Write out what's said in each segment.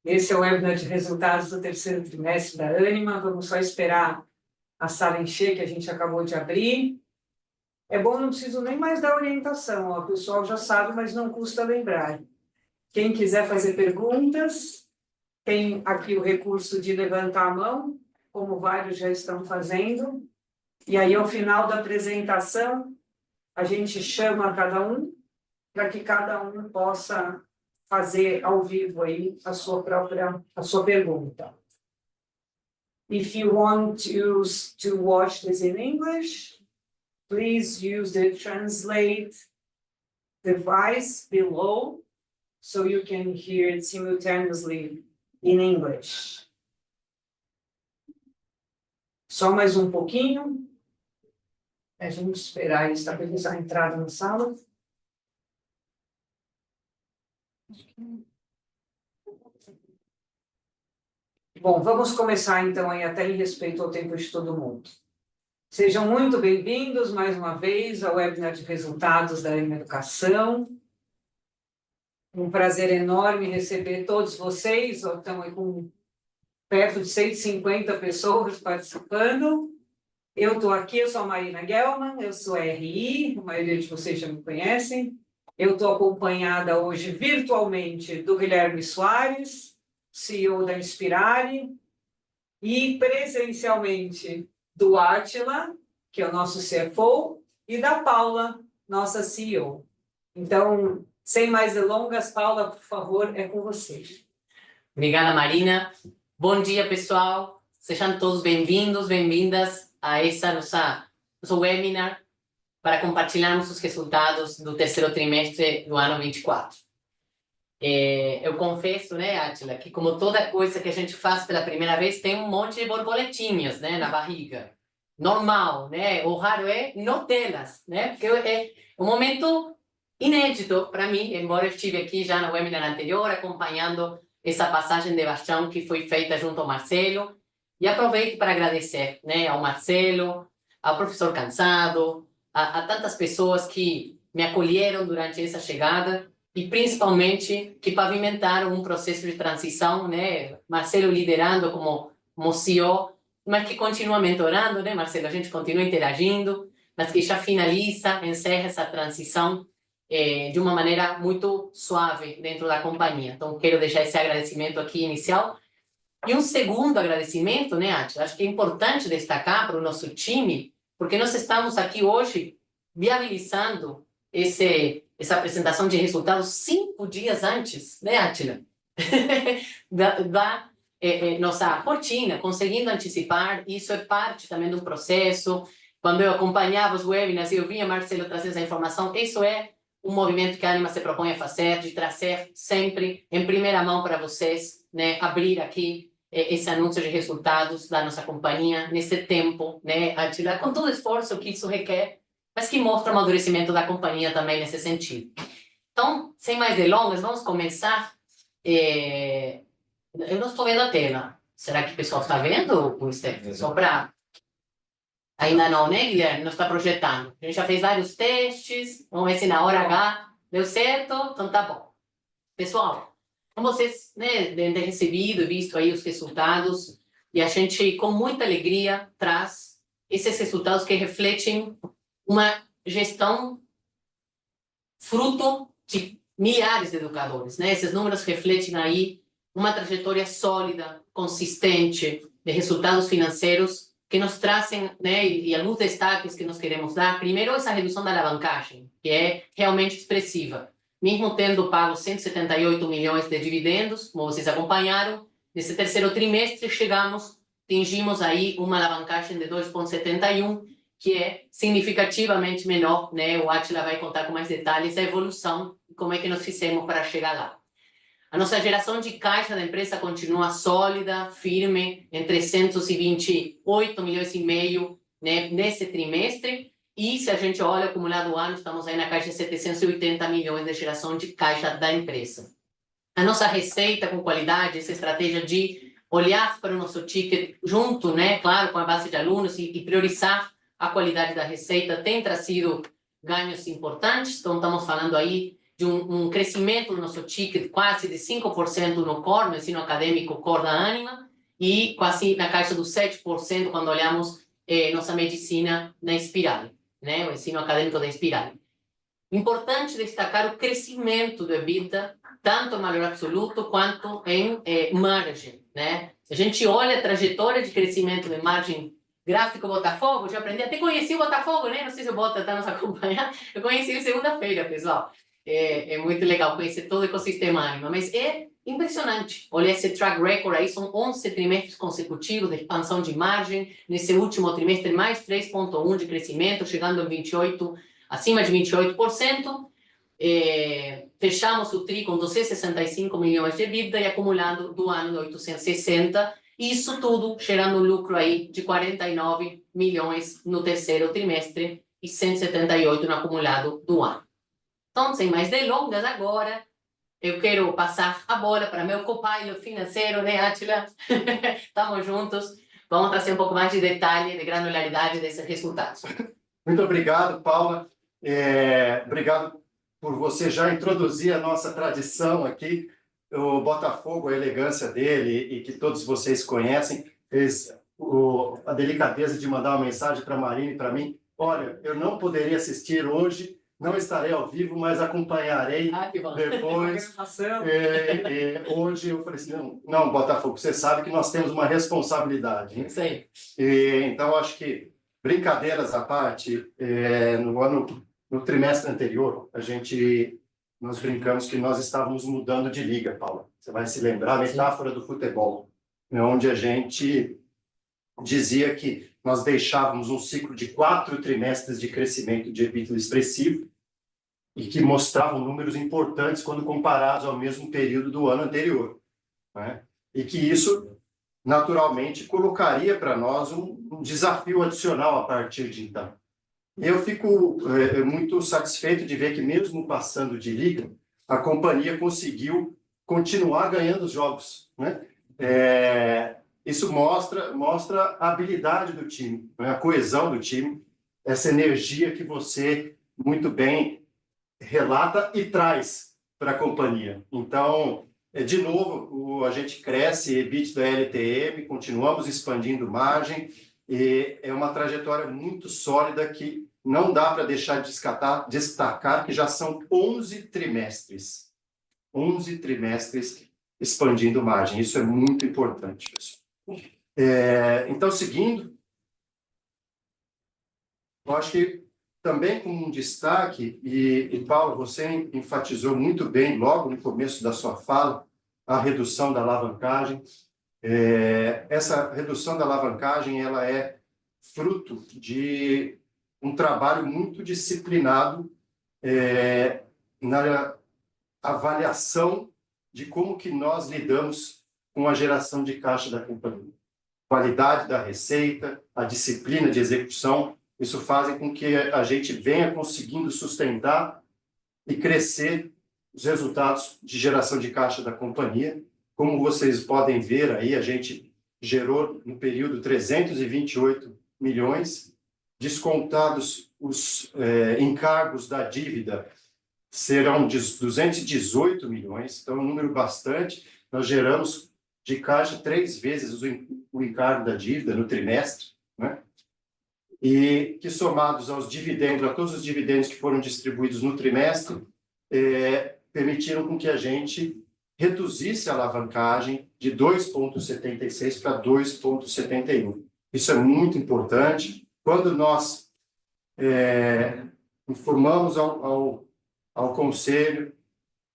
Esse é o webinar de resultados do terceiro trimestre da Ânima. Vamos só esperar a sala encher, que a gente acabou de abrir. É bom, não preciso nem mais dar orientação, ó, o pessoal já sabe, mas não custa lembrar. Quem quiser fazer perguntas, tem aqui o recurso de levantar a mão, como vários já estão fazendo. E aí, ao final da apresentação, a gente chama cada um, para que cada um possa fazer ao vivo aí a sua pergunta. If you want to watch this in English, please use the translate device below so you can hear it simultaneously in English. Só mais um pouquinho. A gente esperar estabilizar a entrada na sala. Bom, vamos começar então aí até em respeito ao tempo de todo mundo. Sejam muito bem-vindos mais uma vez ao webinar de resultados da Ânima Educação. Um prazer enorme receber todos vocês. Estamos aí com perto de 150 pessoas participando. Eu estou aqui, eu sou a Marina Gelman, eu sou RI, a maioria de vocês já me conhecem. Eu estou acompanhada hoje virtualmente do Guilherme Soares, CEO da Inspirare, e presencialmente do Átila, que é o nosso CFO, e da Paula, nossa CEO. Então, sem mais delongas, Paula, por favor, é com você. Obrigada, Marina. Bom dia, pessoal. Sejam todos bem-vindos, bem-vindas a nosso webinar para compartilharmos os resultados do terceiro trimestre do ano 24. Eu confesso, né, Átila, que como toda coisa que a gente faz pela primeira vez, tem um monte de borboletinhas, né, na barriga. Normal, né? O raro é não tê-las, né? Porque é um momento inédito para mim, embora eu estive aqui já no webinar anterior, acompanhando essa passagem de bastão que foi feita junto ao Marcelo. E aproveito para agradecer, né, ao Marcelo, ao professor Cansado, a tantas pessoas que me acolheram durante essa chegada e principalmente que pavimentaram um processo de transição, né? Marcelo liderando como CEO, mas que continua mentorando, né, Marcelo? A gente continua interagindo, mas que já finaliza, encerra essa transição de uma maneira muito suave dentro da companhia. Então, quero deixar esse agradecimento aqui inicial. E um segundo agradecimento, né, Átila? Acho que é importante destacar para o nosso time, porque nós estamos aqui hoje viabilizando essa apresentação de resultados 5 dias antes, né, Átila? da nossa rotina, conseguindo antecipar. Isso é parte também do processo. Quando eu acompanhava os webinars e eu via Marcelo trazer essa informação, isso é um movimento que a Ânima se propõe a fazer, de trazer sempre em primeira mão para vocês, né, abrir aqui esse anúncio de resultados da nossa companhia nesse tempo, né, Átila, com todo o esforço que isso requer, mas que mostra o amadurecimento da companhia também nesse sentido. Então, sem mais delongas, vamos começar. Eu não estou vendo a tela. Será que o pessoal está vendo, o Steph? Só para... Ainda não, né, Guilherme? Não está projetando. A gente já fez vários testes. Vamos ver se na hora H deu certo. Então, tá bom. Pessoal, como vocês, né, devem ter recebido e visto aí os resultados, e a gente, com muita alegria, traz esses resultados que refletem uma gestão fruto de milhares de educadores, né? Esses números refletem aí uma trajetória sólida, consistente, de resultados financeiros que nos trazem, né, e alguns destaques que nós queremos dar. Primeiro, essa redução da alavancagem, que é realmente expressiva. Mesmo tendo pago 178 milhões de dividendos, como vocês acompanharam, nesse terceiro trimestre atingimos aí uma alavancagem de 2,71, que é significativamente menor, né? O Átila vai contar com mais detalhes a evolução e como é que nós fizemos para chegar lá. A nossa geração de caixa da empresa continua sólida, firme, em 328 milhões e meio, né, nesse trimestre. E se a gente olha acumulado o ano, estamos aí na caixa de 780 milhões de geração de caixa da empresa. A nossa receita com qualidade, essa estratégia de olhar para o nosso ticket junto, né, claro, com a base de alunos e priorizar a qualidade da receita, tem trazido ganhos importantes. Então, estamos falando aí de um crescimento do nosso ticket quase de 5% no core, no ensino acadêmico core da Ânima, e quase na caixa dos 7% quando olhamos nossa medicina na Inspirali, né? O ensino acadêmico da Inspirali. Importante destacar o crescimento do EBITDA, tanto em valor absoluto quanto em margem, né? Se a gente olha a trajetória de crescimento de margem gráfico Botafogo, já aprendi, até conheci o Botafogo, né? Não sei se o Bota está nos acompanhando, eu conheci ele segunda-feira, pessoal. É muito legal conhecer todo o ecossistema Ânima, mas é impressionante. Olha esse track record aí, são 11 trimestres consecutivos de expansão de margem, nesse último trimestre mais 3,1 de crescimento, chegando em 28, acima de 28%. Fechamos o TRI com 265 milhões de EBITDA e acumulado do ano de 860, isso tudo gerando um lucro aí de 49 milhões no terceiro trimestre e 178 no acumulado do ano. Então, sem mais delongas, agora eu quero passar a bola para meu copilot financeiro, né, Átila? Estamos juntos. Vamos trazer um pouco mais de detalhe, de granularidade desses resultados. Muito obrigado, Paula. Obrigado por você já introduzir a nossa tradição aqui. O Botafogo, a elegância dele e que todos vocês conhecem, fez a delicadeza de mandar uma mensagem para a Marina e para mim. Olha, eu não poderia assistir hoje, não estarei ao vivo, mas acompanharei depois. Hoje eu falei assim, não, Botafogo, você sabe que nós temos uma responsabilidade. Hein? Sim. Então, acho que, brincadeiras à parte, no trimestre anterior, nós brincamos que nós estávamos mudando de liga, Paula. Você vai se lembrar, a metáfora do futebol, onde a gente dizia que nós deixávamos um ciclo de 4 trimestres de crescimento de EBITDA expressivo e que mostravam números importantes quando comparados ao mesmo período do ano anterior, né? E que isso, naturalmente, colocaria para nós um desafio adicional a partir de então. Eu fico muito satisfeito de ver que, mesmo passando de liga, a companhia conseguiu continuar ganhando os jogos, né? Isso mostra a habilidade do time, né? A coesão do time, essa energia que você muito bem relata e traz para a companhia. Então, de novo, a gente cresce, EBITDA LTM, continuamos expandindo margem, e é uma trajetória muito sólida que não dá para deixar de destacar que já são 11 trimestres. 11 trimestres expandindo margem. Isso é muito importante, pessoal. Então, seguindo, eu acho que também como um destaque, e Paulo, você enfatizou muito bem, logo no começo da sua fala, a redução da alavancagem. Essa redução da alavancagem ela é fruto de um trabalho muito disciplinado na avaliação de como que nós lidamos com a geração de caixa da companhia. Qualidade da receita, a disciplina de execução, isso fazem com que a gente venha conseguindo sustentar e crescer os resultados de geração de caixa da companhia. Como vocês podem ver aí, a gente gerou no período 328 milhões, descontados os encargos da dívida, serão de 218 milhões, então é um número bastante. Nós geramos de caixa 3 vezes o encargo da dívida no trimestre, né? E que, somados aos dividendos, a todos os dividendos que foram distribuídos no trimestre, permitiram com que a gente reduzisse a alavancagem de 2,76 para 2,71. Isso é muito importante. Quando nós informamos ao Conselho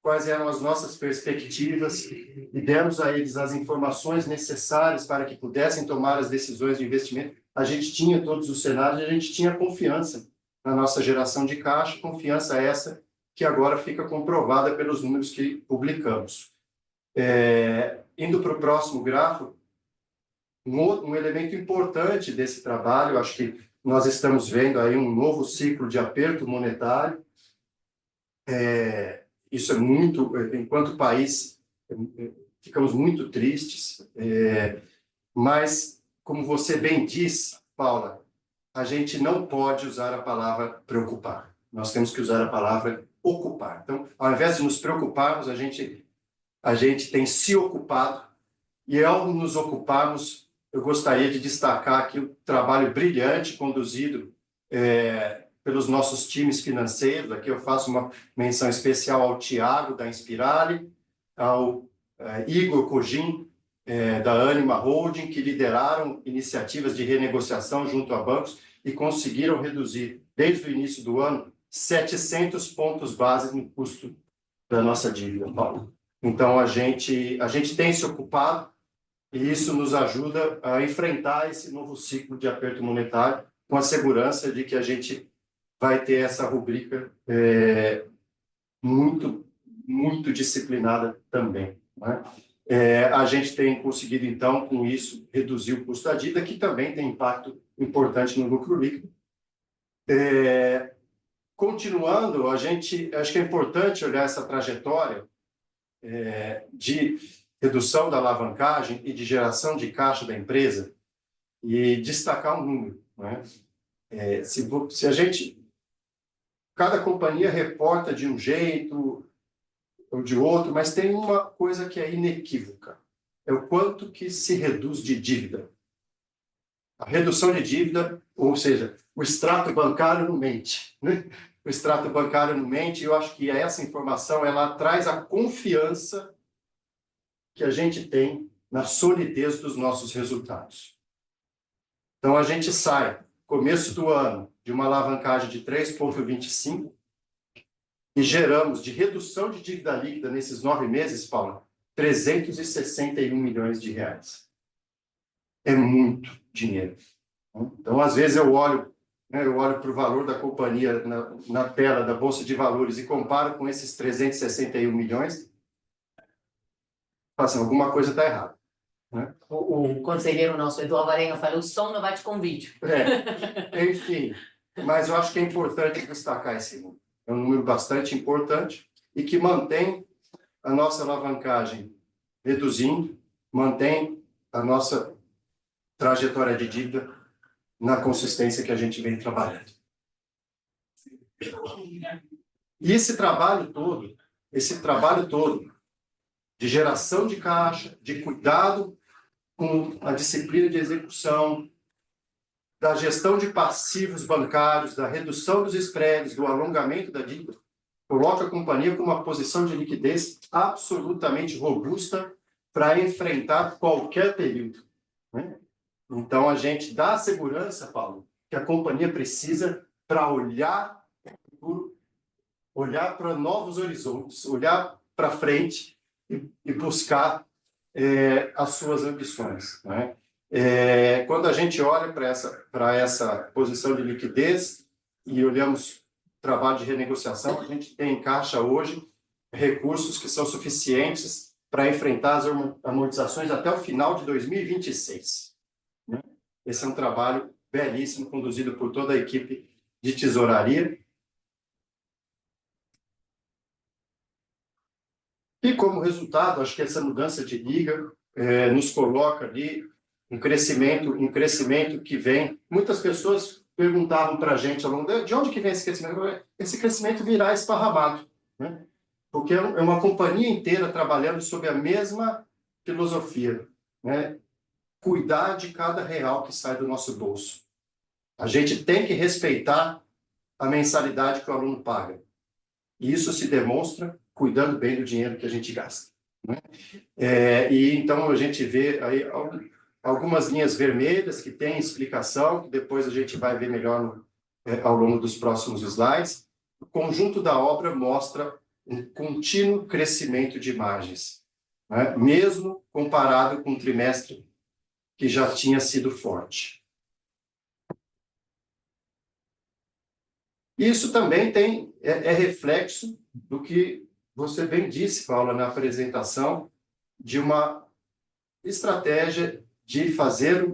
quais eram as nossas perspectivas e demos a eles as informações necessárias para que pudessem tomar as decisões de investimento, a gente tinha todos os cenários e a gente tinha confiança na nossa geração de caixa, confiança essa que agora fica comprovada pelos números que publicamos. Indo para o próximo gráfico, um elemento importante desse trabalho, acho que nós estamos vendo aí um novo ciclo de aperto monetário. Isso é muito, enquanto país, ficamos muito tristes, mas, como você bem diz, Paula, a gente não pode usar a palavra preocupar. Nós temos que usar a palavra ocupar. Então, ao invés de nos preocuparmos, a gente tem se ocupado, e ao nos ocuparmos, eu gostaria de destacar aqui o trabalho brilhante conduzido pelos nossos times financeiros. Aqui eu faço uma menção especial ao Tiago, da Inspirali, ao Igor Cogin, da Anima Holding, que lideraram iniciativas de renegociação junto a bancos e conseguiram reduzir, desde o início do ano, 700 pontos base no custo da nossa dívida, Paulo. Então, a gente tem se ocupado, e isso nos ajuda a enfrentar esse novo ciclo de aperto monetário com a segurança de que a gente vai ter essa rubrica muito, muito disciplinada também, né? A gente tem conseguido, então, com isso, reduzir o custo da dívida, que também tem impacto importante no lucro líquido. Continuando, acho que é importante olhar essa trajetória de redução da alavancagem e de geração de caixa da empresa e destacar um número, né? Se a gente... Cada companhia reporta de um jeito ou de outro, mas tem uma coisa que é inequívoca: é o quanto que se reduz de dívida. A redução de dívida, ou seja, o extrato bancário não mente, né? O extrato bancário não mente, e eu acho que essa informação ela traz a confiança que a gente tem na solidez dos nossos resultados. Então, a gente sai, começo do ano, de uma alavancagem de 3,25 e geramos de redução de dívida líquida nesses 9 meses, Paulo, 361 milhões de reais. É muito dinheiro. Então, às vezes, eu olho para o valor da companhia na tela da Bolsa de Valores e comparo com esses 361 milhões, assim, alguma coisa está errada, né? O conselheiro nosso, Eduardo Varenga, falou: o som não bate com vídeo. Enfim, mas eu acho que é importante destacar esse número. É um número bastante importante e que mantém a nossa alavancagem reduzindo, mantém a nossa trajetória de dívida na consistência que a gente vem trabalhando. E esse trabalho todo de geração de caixa, de cuidado com a disciplina de execução, da gestão de passivos bancários, da redução dos spreads, do alongamento da dívida, coloca a companhia com uma posição de liquidez absolutamente robusta para enfrentar qualquer período, né? Então, a gente dá a segurança, Paulo, que a companhia precisa para olhar para novos horizontes, olhar para frente e buscar as suas ambições, né? Quando a gente olha para essa posição de liquidez e olhamos o trabalho de renegociação, a gente tem em caixa hoje recursos que são suficientes para enfrentar as amortizações até o final de 2026. Né? Esse é um trabalho belíssimo, conduzido por toda a equipe de tesouraria. E, como resultado, acho que essa mudança de liga nos coloca ali um crescimento que vem. Muitas pessoas perguntavam para a gente de onde que vem esse crescimento? Esse crescimento virá esparramado, né? Porque é uma companhia inteira trabalhando sob a mesma filosofia, né? Cuidar de cada real que sai do nosso bolso. A gente tem que respeitar a mensalidade que o aluno paga. E isso se demonstra cuidando bem do dinheiro que a gente gasta, né? E então a gente vê aí algumas linhas vermelhas que têm explicação, que depois a gente vai ver melhor ao longo dos próximos slides. O conjunto da obra mostra um contínuo crescimento de margens, né? Mesmo comparado com o trimestre que já tinha sido forte. Isso também é reflexo do que você bem disse, Paula, na apresentação, de uma estratégia de fazer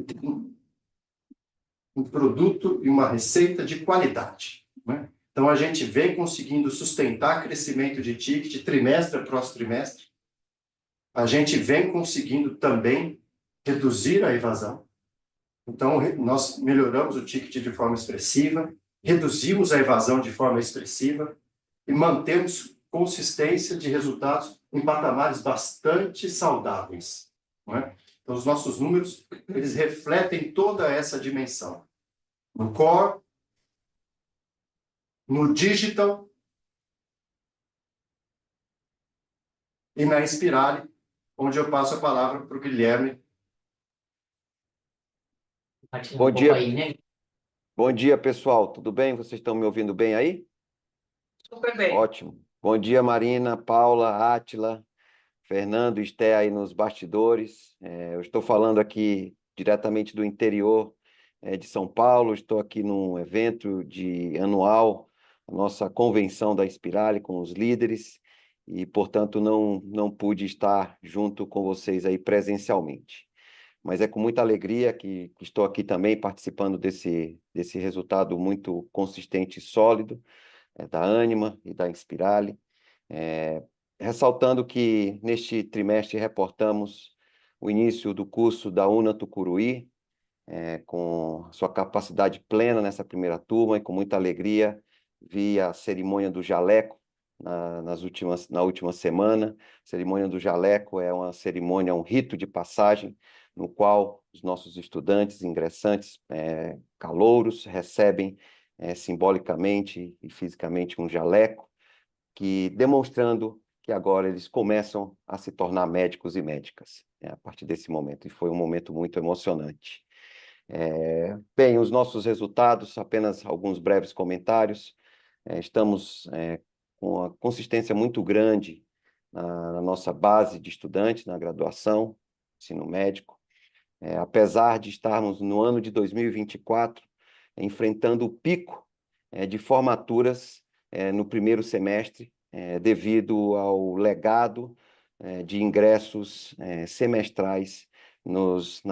um produto e uma receita de qualidade, né? Então, a gente vem conseguindo sustentar crescimento de ticket trimestre após trimestre. A gente vem conseguindo também reduzir a evasão. Então, nós melhoramos o ticket de forma expressiva, reduzimos a evasão de forma expressiva, e mantemos consistência de resultados em patamares bastante saudáveis, não é? Então, os nossos números, eles refletem toda essa dimensão. No core, no digital e na Inspirali, onde eu passo a palavra para o Guilherme. Bom dia. Bom dia, pessoal. Tudo bem? Vocês estão me ouvindo bem aí? Super bem. Ótimo. Bom dia, Marina, Paula, Átila, Fernando, Esté aí nos bastidores. Eu estou falando aqui diretamente do interior de São Paulo. Estou aqui num evento anual, a nossa convenção da Inspirali com os líderes e, portanto, não pude estar junto com vocês aí presencialmente. Mas é com muita alegria que estou aqui também participando desse resultado muito consistente e sólido da Ânima e da Inspirali, ressaltando que neste trimestre reportamos o início do curso da UNA Tucuruí, com sua capacidade plena nessa primeira turma, e com muita alegria vi a cerimônia do jaleco na última semana. A cerimônia do jaleco é uma cerimônia, um rito de passagem, no qual os nossos estudantes, ingressantes, calouros, recebem simbolicamente e fisicamente um jaleco, demonstrando que agora eles começam a se tornar médicos e médicas, a partir desse momento, e foi um momento muito emocionante. Bem, os nossos resultados, apenas alguns breves comentários. Estamos com uma consistência muito grande na nossa base de estudantes, na graduação, ensino médico, apesar de estarmos no ano de 2024 enfrentando o pico de formaturas no primeiro semestre, devido ao legado de ingressos semestrais nas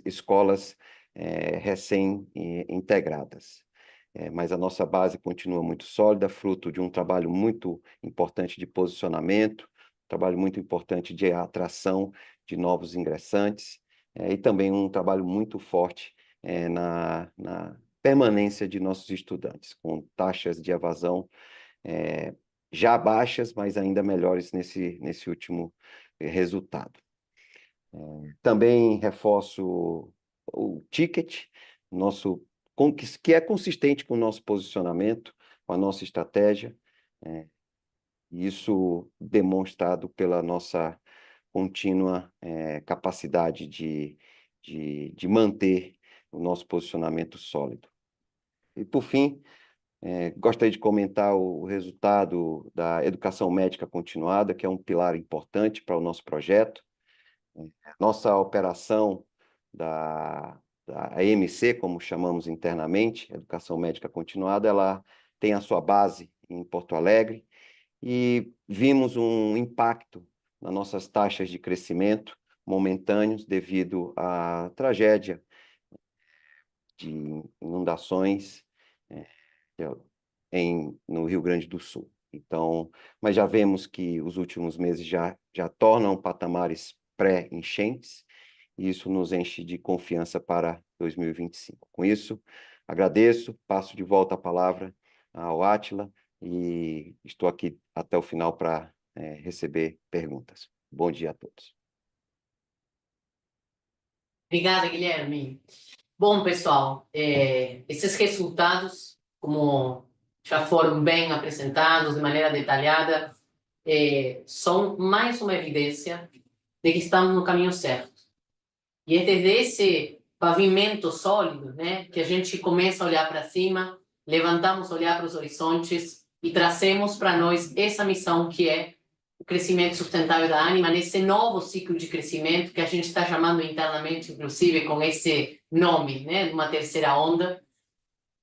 escolas recém-integradas. Mas a nossa base continua muito sólida, fruto de um trabalho muito importante de posicionamento, trabalho muito importante de atração de novos ingressantes, e também um trabalho muito forte na permanência de nossos estudantes, com taxas de evasão já baixas, mas ainda melhores nesse último resultado. Também reforço o ticket, que é consistente com o nosso posicionamento, com a nossa estratégia, isso demonstrado pela nossa contínua capacidade de manter o nosso posicionamento sólido. E, por fim, gostaria de comentar o resultado da educação médica continuada, que é um pilar importante para o nosso projeto. Nossa operação da EMC, como chamamos internamente, Educação Médica Continuada, ela tem a sua base em Porto Alegre, e vimos um impacto nas nossas taxas de crescimento momentâneos devido à tragédia de inundações no Rio Grande do Sul. Então, mas já vemos que os últimos meses já tornam patamares pré-enchentes, e isso nos enche de confiança para 2025. Com isso, agradeço, passo de volta a palavra ao Átila, e estou aqui até o final para receber perguntas. Bom dia a todos. Obrigada, Guilherme. Bom, pessoal, esses resultados, como já foram bem apresentados de maneira detalhada, são mais uma evidência de que estamos no caminho certo. E é desde esse pavimento sólido, né, que a gente começa a olhar para cima, levantamos, olhar para os horizontes e trazemos para nós essa missão que é o crescimento sustentável da Ânima, nesse novo ciclo de crescimento que a gente está chamando internamente, inclusive, com esse nome, né, de uma terceira onda.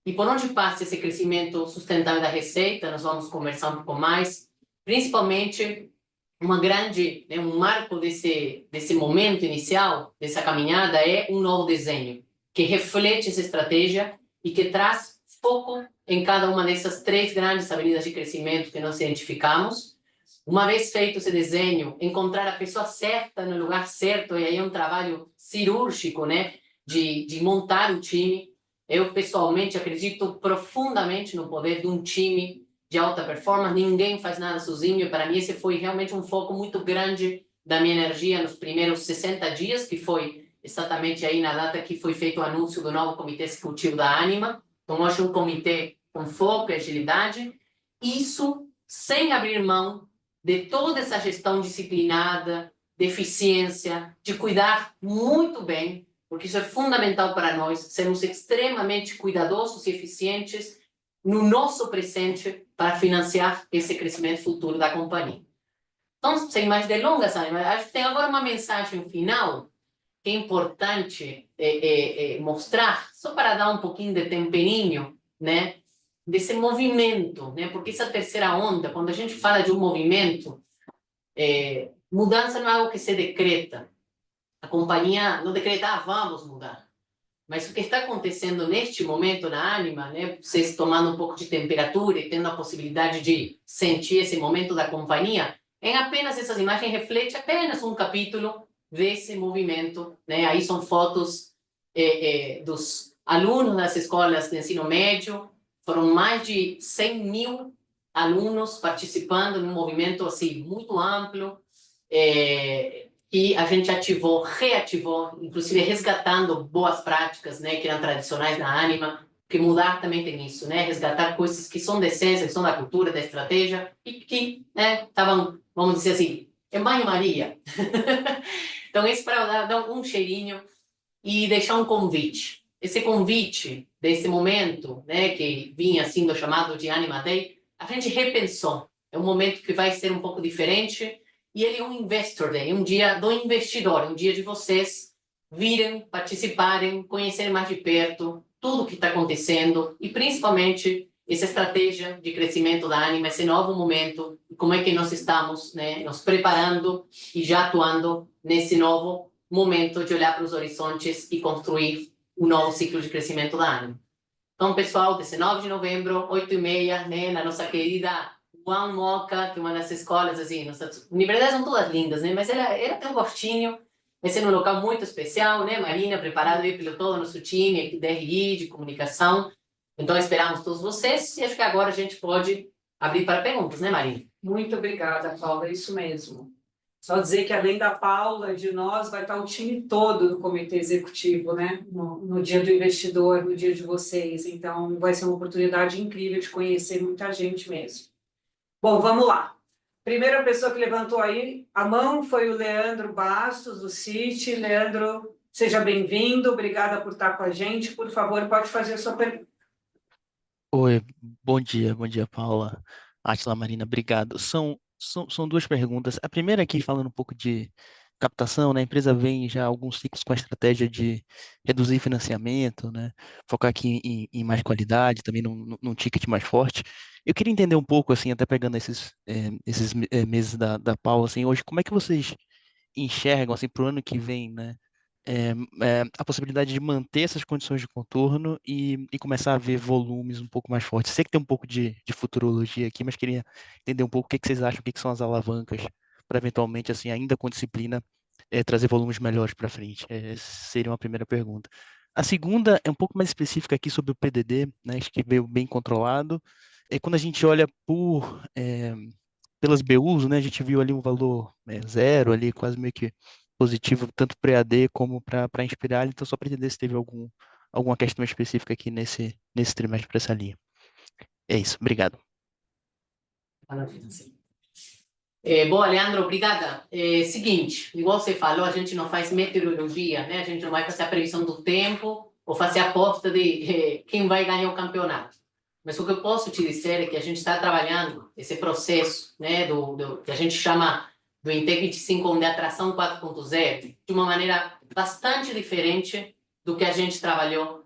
E por onde passa esse crescimento sustentável da receita, nós vamos conversar um pouco mais, principalmente um marco desse momento inicial, dessa caminhada, é um novo desenho, que reflete essa estratégia e que traz foco em cada uma dessas 3 grandes avenidas de crescimento que nós identificamos. Uma vez feito esse desenho, encontrar a pessoa certa no lugar certo, e aí é um trabalho cirúrgico, né, de montar o time. Eu, pessoalmente, acredito profundamente no poder de um time de alta performance, ninguém faz nada sozinho, e para mim esse foi realmente um foco muito grande da minha energia nos primeiros 60 dias, que foi exatamente aí na data que foi feito o anúncio do novo comitê executivo da Ânima. Então, hoje um comitê com foco e agilidade, isso sem abrir mão de toda essa gestão disciplinada, de eficiência, de cuidar muito bem, porque isso é fundamental para nós, sermos extremamente cuidadosos e eficientes no nosso presente para financiar esse crescimento futuro da companhia. Então, sem mais delongas, acho que tem agora uma mensagem final que é importante mostrar, só para dar um pouquinho de temperinho, né, desse movimento, né, porque essa terceira onda, quando a gente fala de um movimento, mudança não é algo que se decreta. A companhia não decreta, vamos mudar. Mas o que está acontecendo neste momento na Ânima, né, vocês tomando um pouco de temperatura e tendo a possibilidade de sentir esse momento da companhia, em apenas essas imagens reflete apenas um capítulo desse movimento, né? Aí são fotos dos alunos das escolas de ensino médio, foram mais de 100 mil alunos participando num movimento assim muito amplo, e a gente reativou, inclusive resgatando boas práticas, né, que eram tradicionais na Ânima, que mudar também tem isso, né, resgatar coisas que são da essência, que são da cultura, da estratégia, e que, né, estavam, vamos dizer assim, em banho-maria. Então, esse para dar um cheirinho e deixar um convite. Esse convite desse momento, né, que vinha sendo chamado de Ânima Day, a gente repensou. É um momento que vai ser um pouco diferente, e ele é um Investor Day, um dia do investidor, um dia de vocês virem, participarem, conhecerem mais de perto tudo o que está acontecendo e principalmente essa estratégia de crescimento da Ânima, esse novo momento, e como é que nós estamos, né, nos preparando e já atuando nesse novo momento de olhar para os horizontes e construir um novo ciclo de crescimento da Ânima. Então, pessoal, 19 de novembro, 8h30, né, na nossa querida One Moca, que é uma das escolas, assim, nossas universidades são todas lindas, né? Mas ela tem um gostinho, vai ser um local muito especial, né, Marina? Preparado aí pelo todo o nosso time aqui da RI, de comunicação. Então, esperamos todos vocês e acho que agora a gente pode abrir para perguntas, né, Marina? Muito obrigada, Paula, é isso mesmo. Só dizer que além da Paula, de nós, vai estar o time todo do comitê executivo, né? No dia do investidor, no dia de vocês. Então, vai ser uma oportunidade incrível de conhecer muita gente mesmo. Bom, vamos lá. Primeira pessoa que levantou aí a mão foi o Leandro Bastos, do Citi. Leandro, seja bem-vindo. Obrigada por estar com a gente. Por favor, pode fazer a sua pergunta. Oi, bom dia, Paula, Átila, Marina, obrigado. São duas perguntas. A primeira aqui, falando um pouco de captação, né? A empresa vem já há alguns ciclos com a estratégia de reduzir financiamento, né? Focar aqui em mais qualidade, também num ticket mais forte. Eu queria entender um pouco, assim, até pegando esses meses da Paula, assim, hoje, como é que vocês enxergam, assim, para o ano que vem, né? A possibilidade de manter essas condições de contorno e começar a ver volumes um pouco mais fortes. Sei que tem um pouco de futurologia aqui, mas queria entender um pouco o que vocês acham, o que são as alavancas para eventualmente, assim, ainda com disciplina, trazer volumes melhores para frente. Seria uma primeira pergunta. A segunda é um pouco mais específica aqui sobre o PDD, né, acho que veio bem controlado. Quando a gente olha pelas BUs, né, a gente viu ali um valor zero, ali quase meio que positivo, tanto para EAD como para Inspiral, então só para entender se teve alguma questão específica aqui nesse trimestre para essa linha. É isso, obrigado. Bom, Leandro, obrigada. Seguinte, igual você falou, a gente não faz meteorologia, né? A gente não vai fazer a previsão do tempo ou fazer a aposta de quem vai ganhar o campeonato. Mas o que eu posso te dizer é que a gente está trabalhando esse processo, né, que a gente chama do Integrity 5 de atração 4.0 de uma maneira bastante diferente do que a gente trabalhou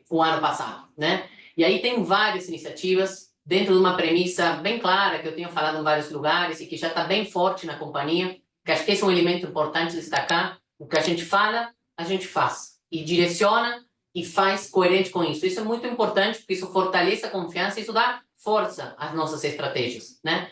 o ano passado, né? E aí tem várias iniciativas dentro de uma premissa bem clara que eu tenho falado em vários lugares e que já está bem forte na companhia, que acho que esse é um elemento importante destacar. O que a gente fala, a gente faz e direciona e faz coerente com isso. Isso é muito importante porque isso fortalece a confiança e isso dá força às nossas estratégias, né?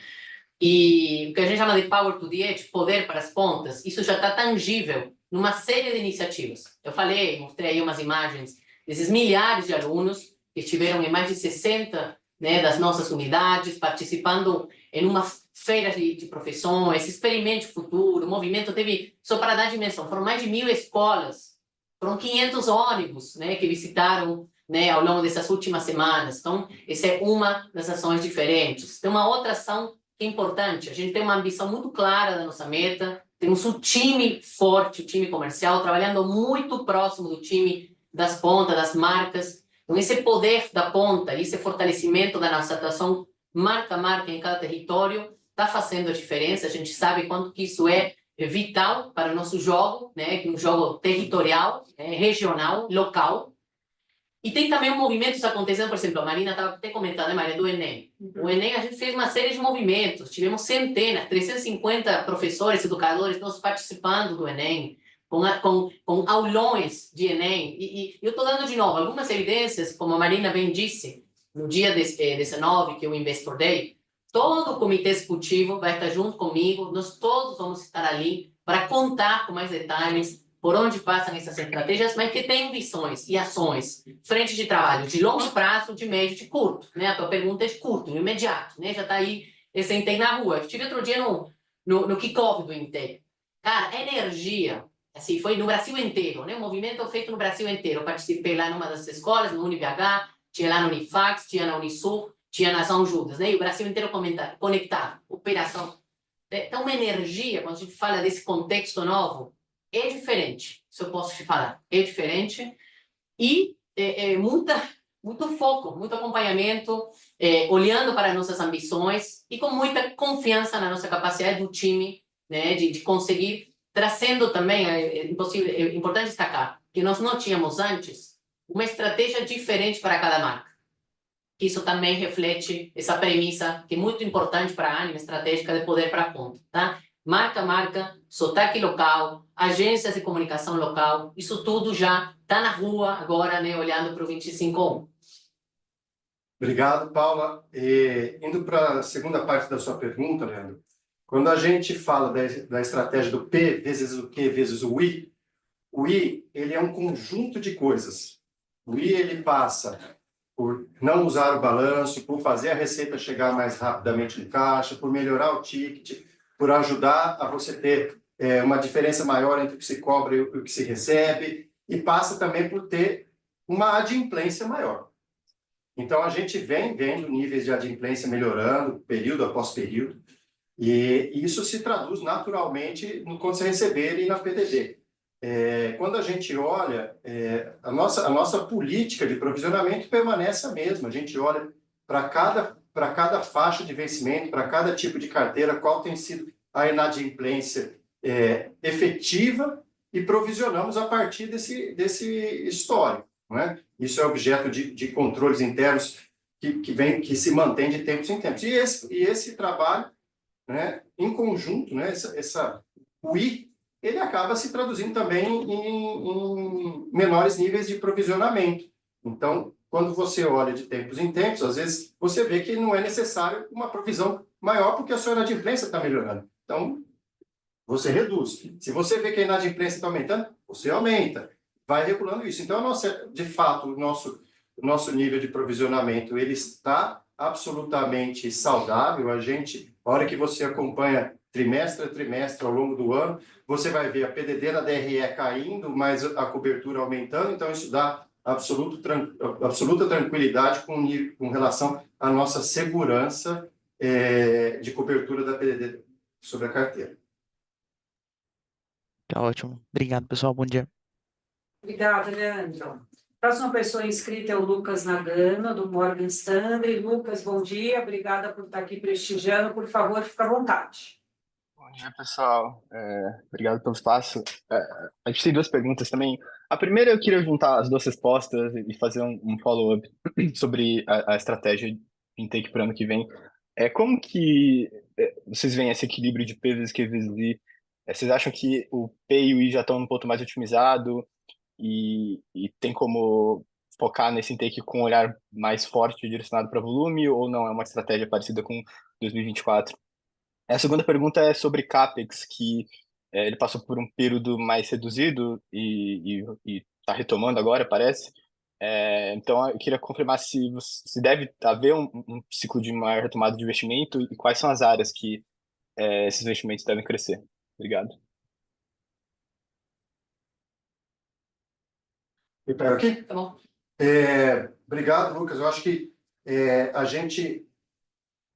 E o que a gente chama de Power to the Edge, poder para as pontas, isso já está tangível numa série de iniciativas. Eu mostrei aí umas imagens desses milhares de alunos que estiveram em mais de 60 né, das nossas unidades, participando em uma feira de profissões, Experimente o Futuro, o movimento teve, só para dar dimensão, foram mais de 1.000 escolas, foram 500 ônibus, né, que visitaram, né, ao longo dessas últimas semanas. Então, essa é uma das ações diferentes. Tem uma outra ação que é importante, a gente tem uma ambição muito clara da nossa meta, temos um time forte, o time comercial, trabalhando muito próximo do time das pontas, das marcas. Então, esse poder da ponta, esse fortalecimento da nossa atuação marca a marca em cada território, está fazendo a diferença. A gente sabe quanto que isso é vital para o nosso jogo, né? Que é um jogo territorial, regional, local. E tem também movimentos acontecendo, por exemplo, a Marina estava até comentando, né, Marina, do Enem. O Enem, a gente fez uma série de movimentos, tivemos centenas, 350 professores, educadores, todos participando do Enem, com aulões de Enem. E eu estou dando de novo algumas evidências, como a Marina bem disse, no dia 19, que é o Investor Day, todo o comitê executivo vai estar junto comigo, nós todos vamos estar ali para contar com mais detalhes por onde passam essas estratégias, mas que têm visões e ações, frente de trabalho de longo prazo, de médio e de curto, né? A tua pergunta é de curto, imediato, né? Já está aí esse Integ na rua. Eu estive outro dia no kickoff do Integ. Cara, energia, assim, foi no Brasil inteiro, né? Um movimento feito no Brasil inteiro. Eu participei lá numa das escolas, no UniBH, tinha lá no Unifax, tinha na Unisul, tinha na São Judas, né? E o Brasil inteiro conectado, operação. Então, uma energia, quando a gente fala desse contexto novo, é diferente, se eu posso te falar, é diferente, e muito foco, muito acompanhamento, olhando para nossas ambições e com muita confiança na nossa capacidade do time, né, de conseguir, trazendo também, é importante destacar, que nós não tínhamos antes uma estratégia diferente para cada marca. Isso também reflete essa premissa, que é muito importante para a Anima estratégica de poder para a ponta, tá? Marca a marca, sotaque local, agências de comunicação local, isso tudo já está na rua agora, né, olhando para o 25-1. Obrigado, Paula. E, indo para a segunda parte da sua pergunta, Leandro, quando a gente fala da estratégia do P vezes o Q vezes o I ele é um conjunto de coisas. O I ele passa por não usar o balanço, por fazer a receita chegar mais rapidamente no caixa, por melhorar o ticket, por ajudar a você ter uma diferença maior entre o que se cobra e o que se recebe, e passa também por ter uma adimplência maior. Então, a gente vem vendo níveis de adimplência melhorando, período após período, e isso se traduz naturalmente no quando você receber e na PDD. Quando a gente olha, a nossa política de provisionamento permanece a mesma. A gente olha para cada faixa de vencimento, para cada tipo de carteira, qual tem sido a inadimplência efetiva, e provisionamos a partir desse histórico, não é? Isso é objeto de controles internos que se mantém de tempos em tempos. E esse trabalho, né, em conjunto, né, o I, ele acaba se traduzindo também em menores níveis de provisionamento. Então, quando você olha de tempos em tempos, às vezes você vê que não é necessário uma provisão maior porque a sua inadimplência está melhorando. Então, você reduz. Se você vê que a inadimplência está aumentando, você aumenta. Vai regulando isso. Então, de fato, o nosso nível de provisionamento ele está absolutamente saudável. A hora que você acompanha trimestre a trimestre ao longo do ano, você vai ver a PDD na DRE caindo, mas a cobertura aumentando. Então, isso dá absoluta tranquilidade com relação à nossa segurança de cobertura da PDD sobre a carteira. Tá ótimo. Obrigado, pessoal. Bom dia. Obrigada, Leandro. Próxima pessoa inscrita é o Lucas Nagano, do Morgan Stanley. Lucas, bom dia. Obrigada por estar aqui prestigiando. Por favor, fique à vontade. Bom dia, pessoal. Obrigado pelo espaço. A gente tem duas perguntas também. A primeira, eu queria juntar as duas respostas e fazer um follow-up sobre a estratégia de intake para o ano que vem. Como que vocês veem esse equilíbrio de P vezes Q vezes I? Vocês acham que o P e o I já estão no ponto mais otimizado e tem como focar nesse intake com um olhar mais forte direcionado para volume, ou não é uma estratégia parecida com 2024? A segunda pergunta é sobre CAPEX, que ele passou por um período mais reduzido e está retomando agora, parece. Então, eu queria confirmar se deve haver um ciclo de maior retomada de investimento e quais são as áreas que esses investimentos devem crescer. Obrigado. Eu pego aqui? Tá bom. Obrigado, Lucas. Eu acho que a gente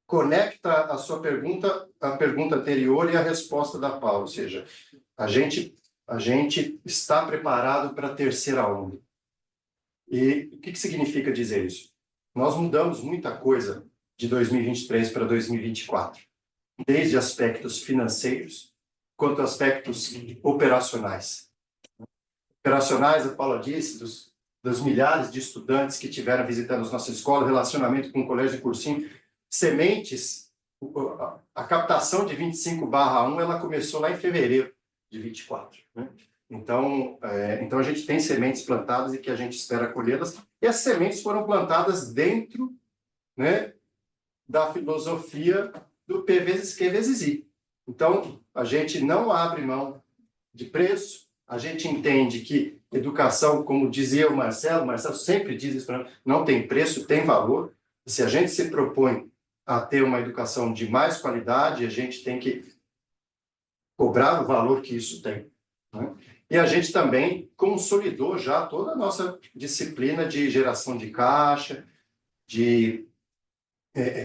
conecta a sua pergunta à pergunta anterior e à resposta da Paula, ou seja, a gente está preparado para a terceira onda. E o que significa dizer isso? Nós mudamos muita coisa de 2023 para 2024, desde aspectos financeiros quanto aspectos operacionais. Operacionais, a Paula disse, dos milhares de estudantes que tiveram visitando as nossas escolas, relacionamento com o colégio de cursinho, sementes, a captação de 25/1, ela começou lá em fevereiro de 24, né? Então, a gente tem sementes plantadas e que a gente espera colhê-las, e as sementes foram plantadas dentro, né, da filosofia do P vezes Q vezes I. Então, a gente não abre mão de preço, a gente entende que educação, como dizia o Marcelo sempre diz isso para nós, não tem preço, tem valor. Se a gente se propõe a ter uma educação de mais qualidade, a gente tem que cobrar o valor que isso tem, né? E a gente também consolidou já toda a nossa disciplina de geração de caixa, de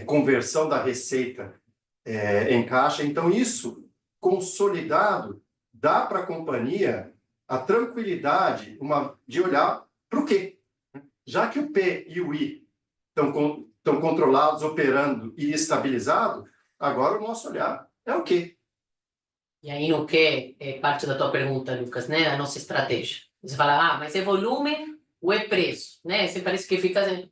conversão da receita em caixa. Então, isso consolidado dá para a companhia a tranquilidade de olhar para o quê? Já que o P e o I estão controlados, operando e estabilizados, agora o nosso olhar é o quê? E aí no que é parte da tua pergunta, Lucas, né? A nossa estratégia. Você fala, mas é volume ou é preço, né? Você parece que fica...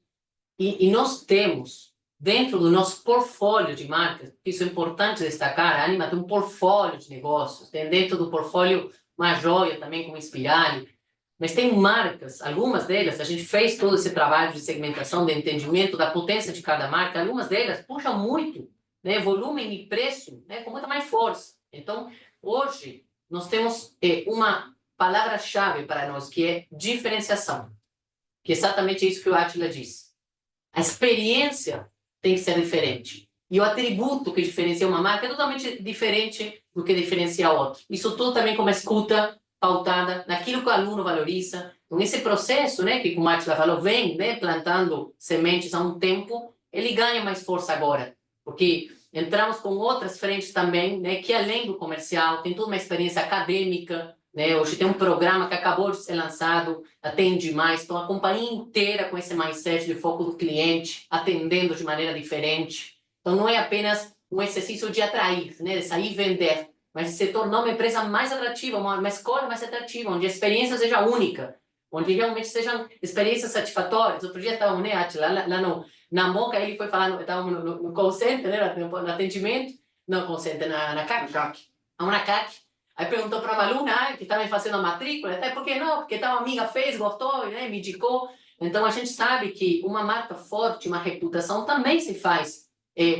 E nós temos, dentro do nosso portfólio de marcas, isso é importante destacar, a Ânima tem um portfólio de negócios, tem dentro do portfólio uma joia também como Inspirali, mas tem marcas, algumas delas, a gente fez todo esse trabalho de segmentação, de entendimento da potência de cada marca, algumas delas puxam muito, né, volume e preço, né, com muita mais força. Então, hoje, nós temos uma palavra-chave para nós, que é diferenciação, que é exatamente isso que o Átila disse. A experiência tem que ser diferente. E o atributo que diferencia uma marca é totalmente diferente do que diferencia a outra. Isso tudo também com uma escuta pautada naquilo que o aluno valoriza. Então, esse processo, né, que o Átila falou, vem, né, plantando sementes há um tempo, ele ganha mais força agora. Porque entramos com outras frentes também, né, que além do comercial, tem toda uma experiência acadêmica, né? Hoje tem um programa que acabou de ser lançado, atende mais, então a companhia inteira com esse mindset de foco do cliente, atendendo de maneira diferente. Então não é apenas um exercício de atrair, né, de sair e vender, mas de se tornar uma empresa mais atrativa, uma escola mais atrativa, onde a experiência seja única, onde realmente sejam experiências satisfatórias. Outro dia estávamos, né, lá na Moca, ele foi falando, estávamos no call center, né, no atendimento, não call center, na CAC. Na CAC. Aí perguntou para uma aluna que estava fazendo a matrícula, até por que não? Porque tal amiga fez, gostou, né, me indicou. Então a gente sabe que uma marca forte, uma reputação também se faz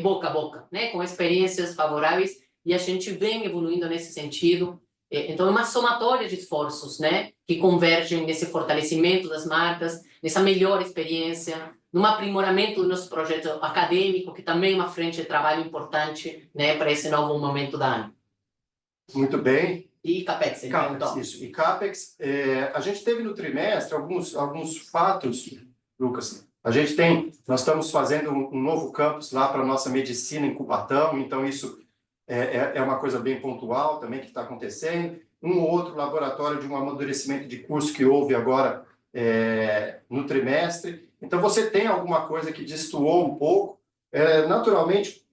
boca a boca, né, com experiências favoráveis, e a gente vem evoluindo nesse sentido. Então é uma somatória de esforços, né, que convergem nesse fortalecimento das marcas, nessa melhor experiência, num aprimoramento do nosso projeto acadêmico, que também é uma frente de trabalho importante, né, para esse novo momento da ano. Muito bem. E CAPEX, isso. E CAPEX, a gente teve no trimestre alguns fatos, Lucas. Nós estamos fazendo um novo campus lá para a nossa medicina em Cubatão, então isso é uma coisa bem pontual também que está acontecendo. Um ou outro laboratório de um amadurecimento de curso que houve agora no trimestre. Então, você tem alguma coisa que destoou um pouco. Naturalmente,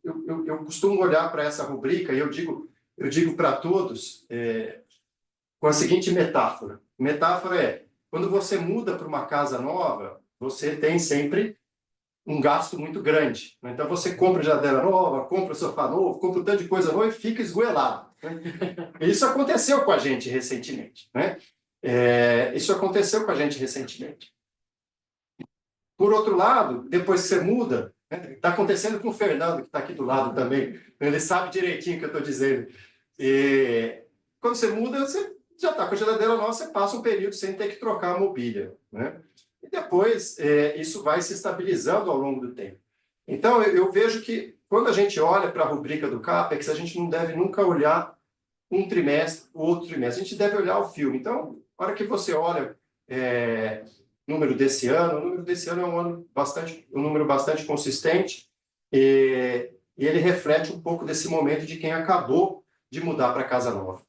eu costumo olhar para essa rubrica e eu digo para todos com a seguinte metáfora. Metáfora é, quando você muda para uma casa nova, você tem sempre um gasto muito grande, né? Então, você compra janela nova, compra sofá novo, compra um tanto de coisa nova e fica esgoelado, né? Isso aconteceu com a gente recentemente, né? Por outro lado, depois que você muda, está acontecendo com o Fernando, que está aqui do lado também, ele sabe direitinho o que eu estou dizendo. Quando você muda, você já está com a geladeira nova, você passa um período sem ter que trocar a mobília, né? e depois isso vai se estabilizando ao longo do tempo. Então, eu vejo que quando a gente olha para a rubrica do CAPEX, a gente não deve nunca olhar um trimestre, o outro trimestre. A gente deve olhar o filme. Então, na hora que você olha o número desse ano, o número desse ano é um número bastante consistente e ele reflete um pouco desse momento de quem acabou de mudar para casa nova.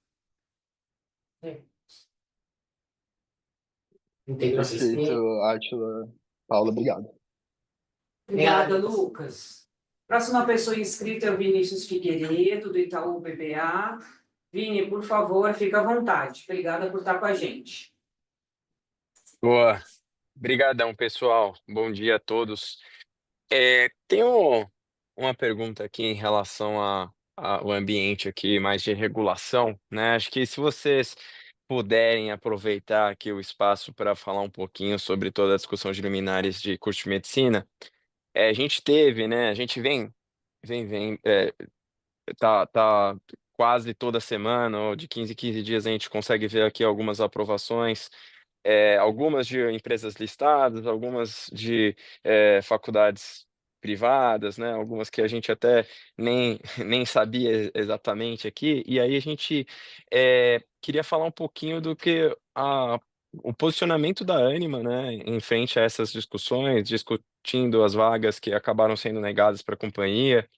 Integrou o Perfeito, sistema. Átila, Paula, obrigado. Obrigada, Obrigado. Lucas. Próxima pessoa inscrita é o Vinícius Figueiredo, do Itaú BBA. Vini, por favor, fica à vontade. Obrigada por estar com a gente. Boa, brigadão, pessoal. Bom dia a todos. Tenho uma pergunta aqui em relação ao ambiente aqui mais de regulação, né? Acho que se vocês puderem aproveitar aqui o espaço para falar um pouquinho sobre toda a discussão de liminares de curso de medicina, a gente teve, né? A gente tá quase toda semana, ou de 15 em 15 dias, a gente consegue ver aqui algumas aprovações, algumas de empresas listadas, algumas de faculdades privadas, né? Algumas que a gente até nem sabia exatamente aqui. E aí a gente queria falar um pouquinho do que o posicionamento da Ânima, né, em frente a essas discussões, discutindo as vagas que acabaram sendo negadas para a companhia,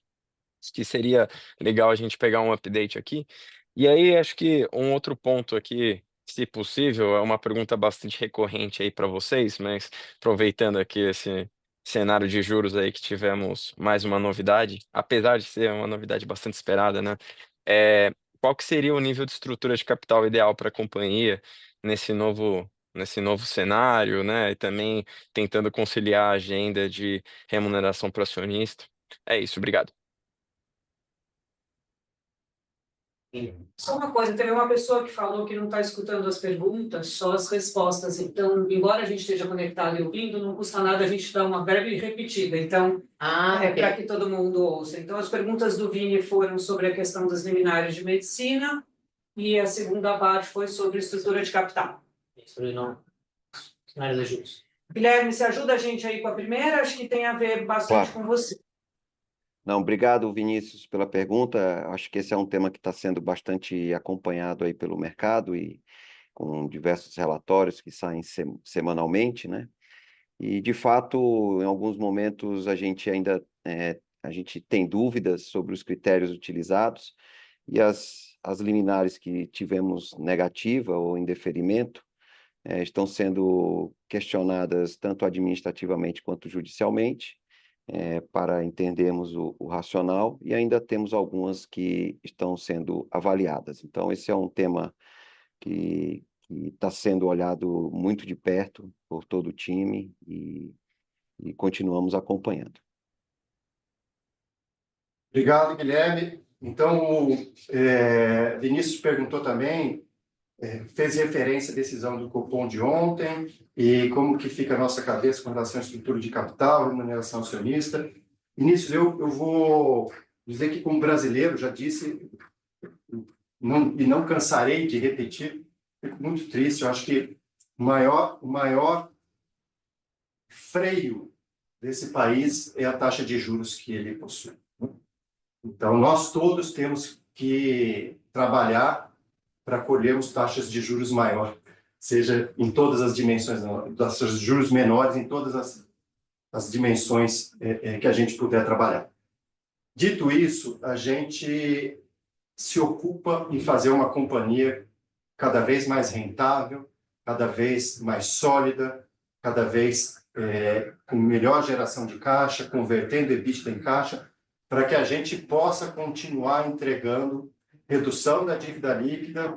que seria legal a gente pegar um update aqui. E aí, acho que um outro ponto aqui, se possível, é uma pergunta bastante recorrente aí para vocês, mas aproveitando aqui esse cenário de juros aí que tivemos mais uma novidade, apesar de ser uma novidade bastante esperada, né? Qual que seria o nível de estrutura de capital ideal para a companhia nesse novo cenário, né? E também tentando conciliar a agenda de remuneração para acionista. É isso, obrigado. Só uma coisa, teve uma pessoa que falou que não está escutando as perguntas, só as respostas. Então, embora a gente esteja conectado e ouvindo, não custa nada a gente dar uma breve repetida. Então, Ok. para que todo mundo ouça. Então, as perguntas do Vini foram sobre a questão das liminares de medicina e a segunda parte foi sobre estrutura de capital. Sobre não cenário de juros. Guilherme, você ajuda a gente aí com a primeira? Acho que tem a ver bastante Claro. com você. Não, obrigado, Vinícius, pela pergunta. Acho que esse é um tema que está sendo bastante acompanhado aí pelo mercado e com diversos relatórios que saem semanalmente, né? E, de fato, em alguns momentos a gente ainda a gente tem dúvidas sobre os critérios utilizados e as liminares que tivemos negativa ou em deferimento estão sendo questionadas tanto administrativamente quanto judicialmente, para entendermos o racional, e ainda temos algumas que estão sendo avaliadas. Então, esse é um tema que está sendo olhado muito de perto por todo o time e continuamos acompanhando. Obrigado, Guilherme. Então, Vinícius perguntou também, fez referência à decisão do Copom de ontem e como que fica a nossa cabeça com relação à estrutura de capital, remuneração acionista. Vinícius, eu vou dizer que, como brasileiro, já disse, e não cansarei de repetir, fico muito triste. Eu acho que o maior freio desse país é a taxa de juros que ele possui. Então, nós todos temos que trabalhar para colhermos taxas de juros maior, seja em todas as dimensões, taxas de juros menores em todas as dimensões que a gente puder trabalhar. Dito isso, a gente se ocupa em fazer uma companhia cada vez mais rentável, cada vez mais sólida, cada vez com melhor geração de caixa, convertendo EBITDA em caixa, para que a gente possa continuar entregando redução da dívida líquida,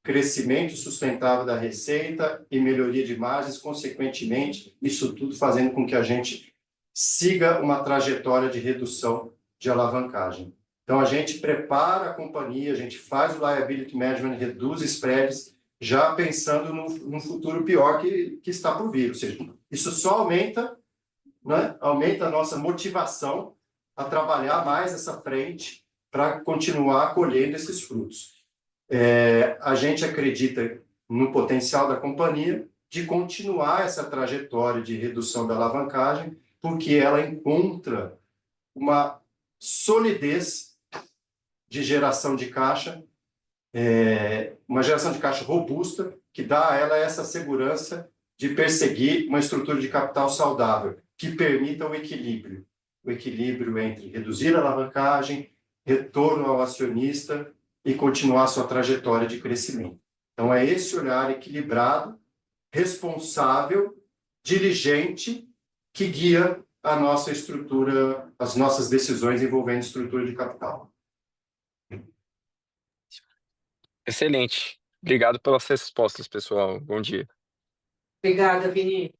crescimento sustentável da receita e melhoria de margens, consequentemente, isso tudo fazendo com que a gente siga uma trajetória de redução de alavancagem. Então, a gente prepara a companhia, a gente faz o liability management, reduz spreads, já pensando no futuro pior que está por vir. Ou seja, isso só aumenta, né, aumenta a nossa motivação a trabalhar mais essa frente para continuar colhendo esses frutos. A gente acredita no potencial da companhia, de continuar essa trajetória de redução da alavancagem, porque ela encontra uma solidez de geração de caixa, uma geração de caixa robusta, que dá a ela essa segurança de perseguir uma estrutura de capital saudável, que permita o equilíbrio entre reduzir a alavancagem, retorno ao acionista e continuar sua trajetória de crescimento. Então, é esse olhar equilibrado, responsável, diligente, que guia a nossa estrutura, as nossas decisões envolvendo estrutura de capital. Excelente. Obrigado pelas respostas, pessoal. Bom dia. Obrigada, Vini.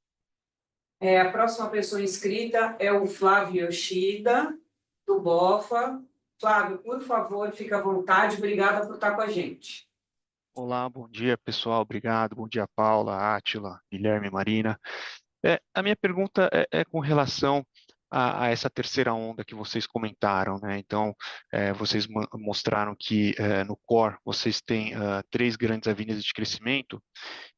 A próxima pessoa inscrita é o Flávio Yoshida, do BOFA. Flávio, por favor, fique à vontade. Obrigada por estar com a gente. Olá, bom dia, pessoal. Obrigado. Bom dia, Paula, Átila, Guilherme, Marina. A minha pergunta é com relação a essa terceira onda que vocês comentaram, né? Então, vocês mostraram que no core vocês têm 3 grandes avenidas de crescimento.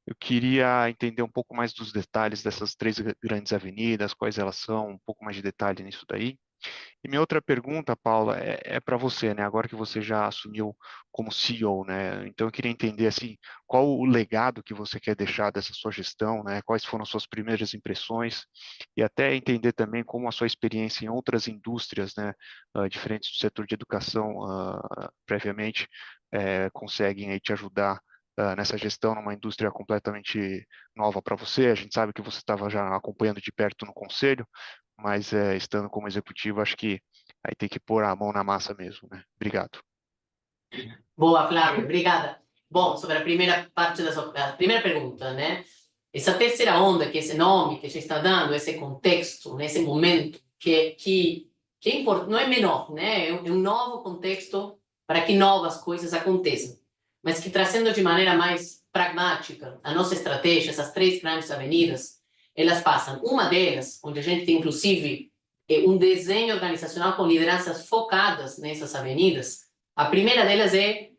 Eu queria entender um pouco mais dos detalhes dessas 3 grandes avenidas, quais elas são, um pouco mais de detalhe nisso daí. E minha outra pergunta, Paula, é para você, né? Agora que você já assumiu como CEO, né? Então eu queria entender assim, qual o legado que você quer deixar dessa sua gestão, né? Quais foram suas primeiras impressões e até entender também como a sua experiência em outras indústrias, né, diferentes do setor de educação, previamente, conseguem aí te ajudar nessa gestão numa indústria completamente nova para você. A gente sabe que você estava já acompanhando de perto no conselho, mas estando como executivo, acho que aí tem que pôr a mão na massa mesmo, né? Obrigado. Boa, Flávio, obrigada. Bom, sobre a primeira parte a primeira pergunta, né? Essa terceira onda, que esse nome que a gente está dando, esse contexto, nesse momento, que não é menor, né? É um novo contexto para que novas coisas aconteçam, mas que trazendo de maneira mais pragmática a nossa estratégia, essas 3 grandes avenidas, elas passam. Uma delas, onde a gente tem, inclusive, um desenho organizacional com lideranças focadas nessas avenidas. A primeira delas em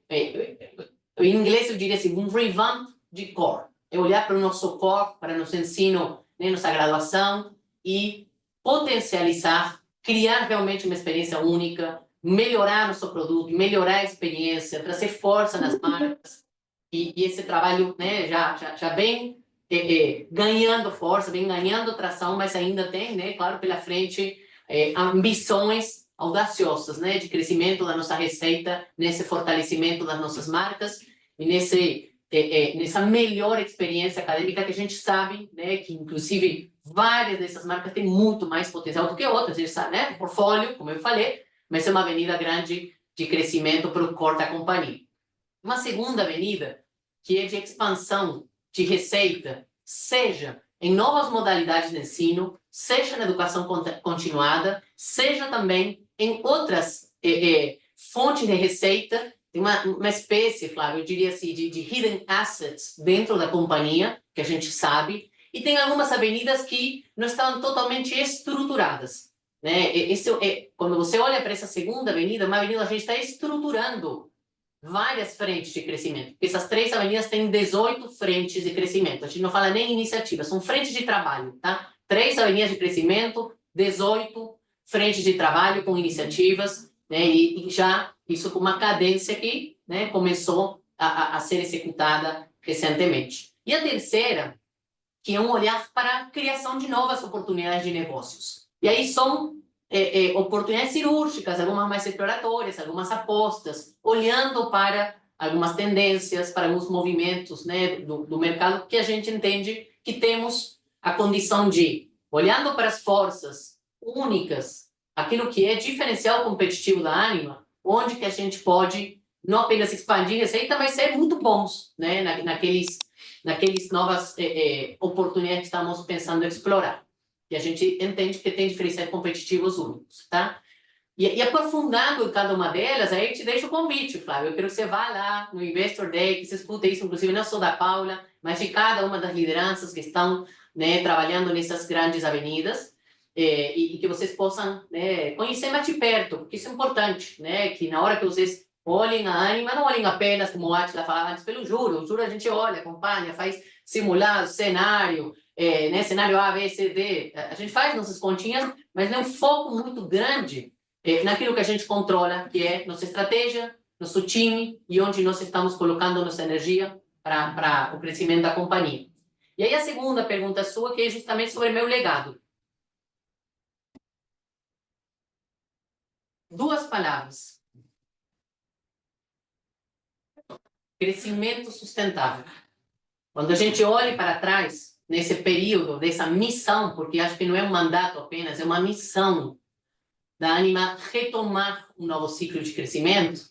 inglês eu diria assim, um revamp de core. É olhar para o nosso core, para o nosso ensino, né, nossa graduação, e potencializar, criar realmente uma experiência única, melhorar nosso produto, melhorar a experiência, trazer força nas marcas. E esse trabalho, né, já vem ganhando força, vem ganhando tração, mas ainda tem, né, claro, pela frente, ambições audaciosas, né, de crescimento da nossa receita, nesse fortalecimento das nossas marcas e nessa melhor experiência acadêmica que a gente sabe, né, que inclusive várias dessas marcas têm muito mais potencial do que outras, a gente sabe, né, portfólio, como eu falei, mas é uma avenida grande de crescimento para o core da companhia. Uma segunda avenida, que é de expansão de receita, seja em novas modalidades de ensino, seja na educação continuada, seja também em outras fontes de receita, tem uma espécie, Flávio, eu diria assim, de hidden assets dentro da companhia, que a gente sabe, e tem algumas avenidas que não estão totalmente estruturadas, né? Quando você olha para essa segunda avenida, uma avenida a gente está estruturando várias frentes de crescimento. Essas 3 avenidas têm 18 frentes de crescimento. A gente não fala nem iniciativa, são frentes de trabalho, tá? 3 avenidas de crescimento, 18 frentes de trabalho com iniciativas, né? E já isso com uma cadência que, né, começou a ser executada recentemente. E a terceira, que é um olhar para a criação de novas oportunidades de negócios. E aí são oportunidades cirúrgicas, algumas mais exploratórias, algumas apostas, olhando para algumas tendências, para alguns movimentos, né, do mercado que a gente entende que temos a condição de, olhando para as forças únicas, aquilo que é diferencial competitivo da Ânima, onde que a gente pode não apenas expandir receita, mas ser muito bons, né, naqueles novas oportunidades que estamos pensando em explorar. E a gente entende que tem diferenciais competitivos únicos, tá? E aprofundando em cada uma delas, aí eu te deixo o convite, Flávio. Eu quero que você vá lá no Investor Day, que você escute isso, inclusive não só da Paula, mas de cada uma das lideranças que estão, né, trabalhando nessas grandes avenidas, e que vocês possam, né, conhecer mais de perto, porque isso é importante, né? Que na hora que vocês Olhem a Anima, não olhem apenas, como o Átila falava antes, pelo juro. O juro a gente olha, acompanha, faz simulado, cenário, né, cenário A, B, C, D. A gente faz nossas continhas, mas tem um foco muito grande naquilo que a gente controla, que é nossa estratégia, nosso time e onde nós estamos colocando nossa energia para o crescimento da companhia. E aí a segunda pergunta sua, que é justamente sobre meu legado. Duas palavras. Crescimento sustentável. Quando a gente olha para trás, nesse período dessa missão, porque acho que não é um mandato apenas, é uma missão da Anima retomar um novo ciclo de crescimento,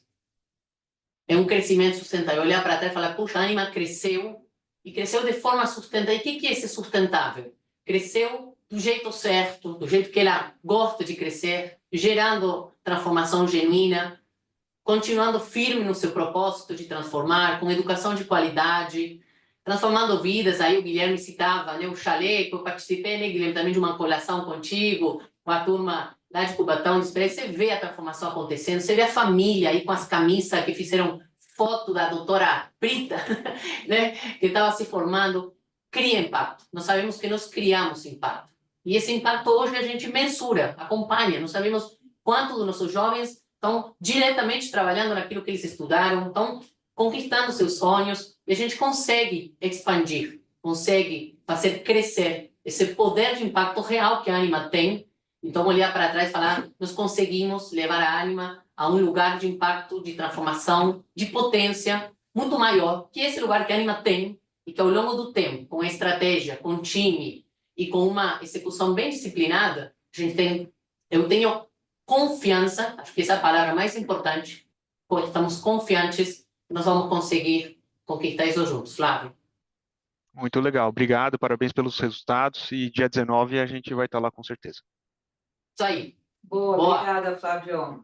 é um crescimento sustentável. Olhar para trás e falar, puxa, a Anima cresceu, e cresceu de forma sustentável. E o que é esse sustentável? Cresceu do jeito certo, do jeito que ela gosta de crescer, gerando transformação genuína, continuando firme no seu propósito de transformar, com educação de qualidade, transformando vidas. Aí o Guilherme citava, né, o chalé, que eu participei, né, Guilherme, também de uma colação contigo, com a turma lá de Cubatão, de Espreito. Você vê a transformação acontecendo, você vê a família aí com as camisas que fizeram foto da doutora Prita, né, que estava se formando. Cria impacto. Nós sabemos que nós criamos impacto. E esse impacto hoje a gente mensura, acompanha. Nós sabemos quanto dos nossos jovens estão diretamente trabalhando naquilo que eles estudaram, estão conquistando seus sonhos, e a gente consegue expandir, consegue fazer crescer esse poder de impacto real que a Anima tem. Então, olhar para trás e falar, nós conseguimos levar a Anima a um lugar de impacto, de transformação, de potência muito maior que esse lugar que a Anima tem, e que ao longo do tempo, com a estratégia, com o time e com uma execução bem disciplinada, eu tenho confiança, acho que essa é a palavra mais importante, porque estamos confiantes que nós vamos conseguir conquistar isso juntos. Flávio. Muito legal, obrigado, parabéns pelos resultados e dia 19 a gente vai estar lá com certeza. Isso aí. Boa, obrigada, Flávio.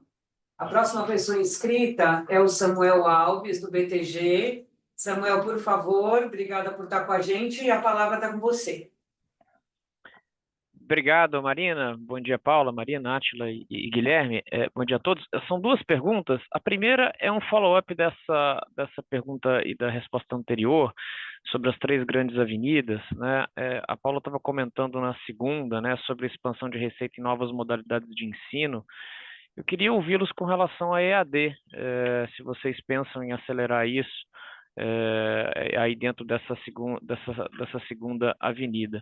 A próxima pessoa inscrita é o Samuel Alves, do BTG. Samuel, por favor, obrigada por estar com a gente e a palavra está com você. Obrigado, Marina. Bom dia, Paula, Marina, Átila e Guilherme. Bom dia a todos. São duas perguntas. A primeira é um follow-up dessa pergunta e da resposta anterior sobre as 3 grandes avenidas, né? A Paula estava comentando na segunda, né, sobre a expansão de receita em novas modalidades de ensino. Eu queria ouvi-los com relação a EAD, se vocês pensam em acelerar isso aí dentro dessa segunda avenida.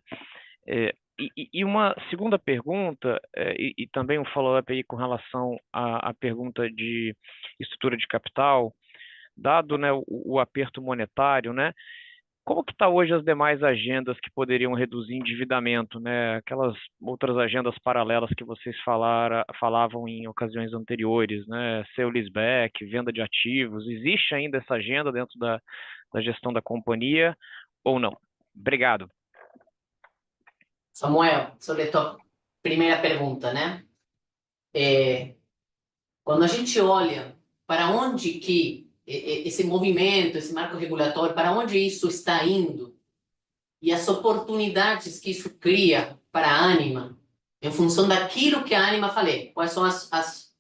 E uma segunda pergunta, e também um follow-up aí com relação à pergunta de estrutura de capital, dado, né, o aperto monetário, né, como que está hoje as demais agendas que poderiam reduzir endividamento, né, aquelas outras agendas paralelas que vocês falavam em ocasiões anteriores, né, sale-leaseback, venda de ativos, existe ainda essa agenda dentro da gestão da companhia ou não? Obrigado. Samuel, sobre a tua primeira pergunta, né? Quando a gente olha para onde que esse movimento, esse marco regulatório, para onde isso está indo e as oportunidades que isso cria para a Anima, em função daquilo que a Anima falei, quais são as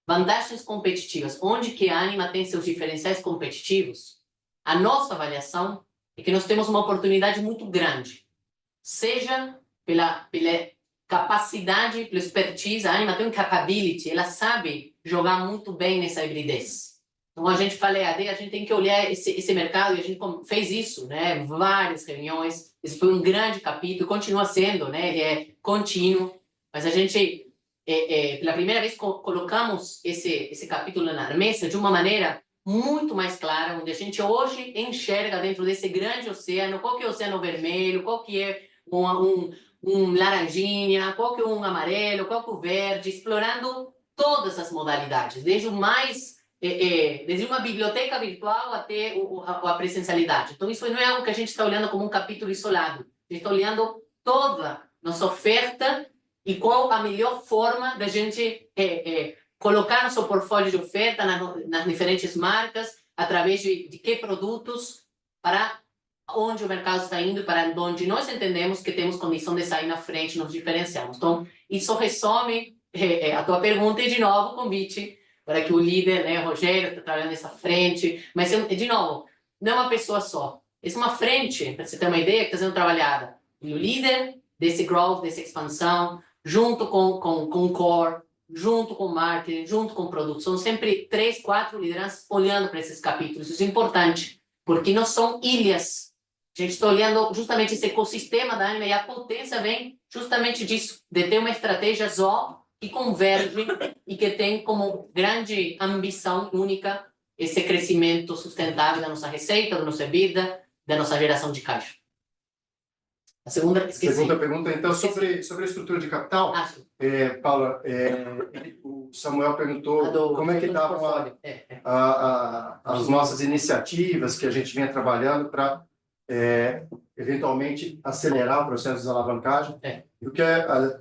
vantagens competitivas, onde que a Anima tem seus diferenciais competitivos, a nossa avaliação é que nós temos uma oportunidade muito grande, seja pela capacidade, pela expertise. A Anima tem um capability, ela sabe jogar muito bem nessa hibridez. Então, a gente fala EAD, a gente tem que olhar esse mercado, e a gente fez isso, né? Várias reuniões, esse foi um grande capítulo, continua sendo, né? Ele é contínuo, mas a gente, pela primeira vez, colocamos esse capítulo na mesa de uma maneira muito mais clara, onde a gente hoje enxerga dentro desse grande oceano, qual que é o oceano vermelho, qual que é um laranjinha, qual que é um amarelo, qual que é o verde, explorando todas as modalidades, desde o mais, desde uma biblioteca virtual até a presencialidade. Então, isso não é algo que a gente está olhando como um capítulo isolado, a gente está olhando toda nossa oferta e qual a melhor forma da gente colocar nosso portfólio de oferta nas diferentes marcas, através de que produtos, para onde o mercado está indo, para onde nós entendemos que temos condição de sair na frente, nos diferenciamos. Então, isso resume a tua pergunta e, de novo, o convite para que o líder, né, o Rogério, está trabalhando nessa frente, mas, de novo, não é uma pessoa só. É uma frente, para você ter uma ideia, que está sendo trabalhada. E o líder desse growth, dessa expansão, junto com o core, junto com o marketing, junto com o produto. São sempre 3, 4 lideranças olhando para esses capítulos. Isso é importante, porque não são ilhas. A gente está olhando justamente esse ecossistema da Anima e a potência vem justamente disso, de ter uma estratégia só que converge e que tem como grande ambição única esse crescimento sustentável da nossa receita, da nossa EBITDA, da nossa geração de caixa. A segunda, esqueci. Segunda pergunta, então, Esqueci. sobre a estrutura de capital. Sim. Paula, o Samuel perguntou como é que estavam as nossas iniciativas que a gente vinha trabalhando para, eventualmente, acelerar o processo de alavancagem. Porque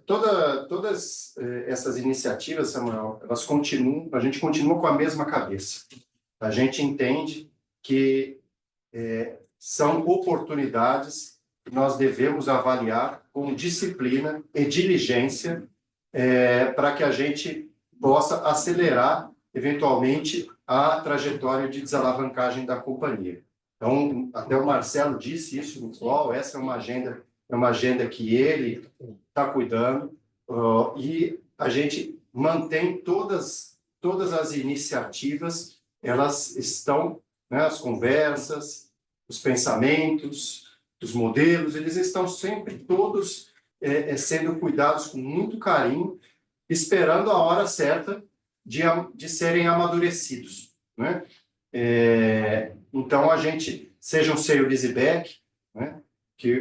todas essas iniciativas, Samuel, elas continuam, a gente continua com a mesma cabeça. A gente entende que são oportunidades que nós devemos avaliar com disciplina e diligência para que a gente possa acelerar, eventualmente, a trajetória de desalavancagem da companhia. Então, até o Marcelo disse isso no call, essa é uma agenda que ele está cuidando, e a gente mantém todas as iniciativas, elas estão, né, as conversas, os pensamentos, os modelos, eles estão sempre todos sendo cuidados com muito carinho, esperando a hora certa de serem amadurecidos, né? Então, a gente, seja um sale leaseback, né,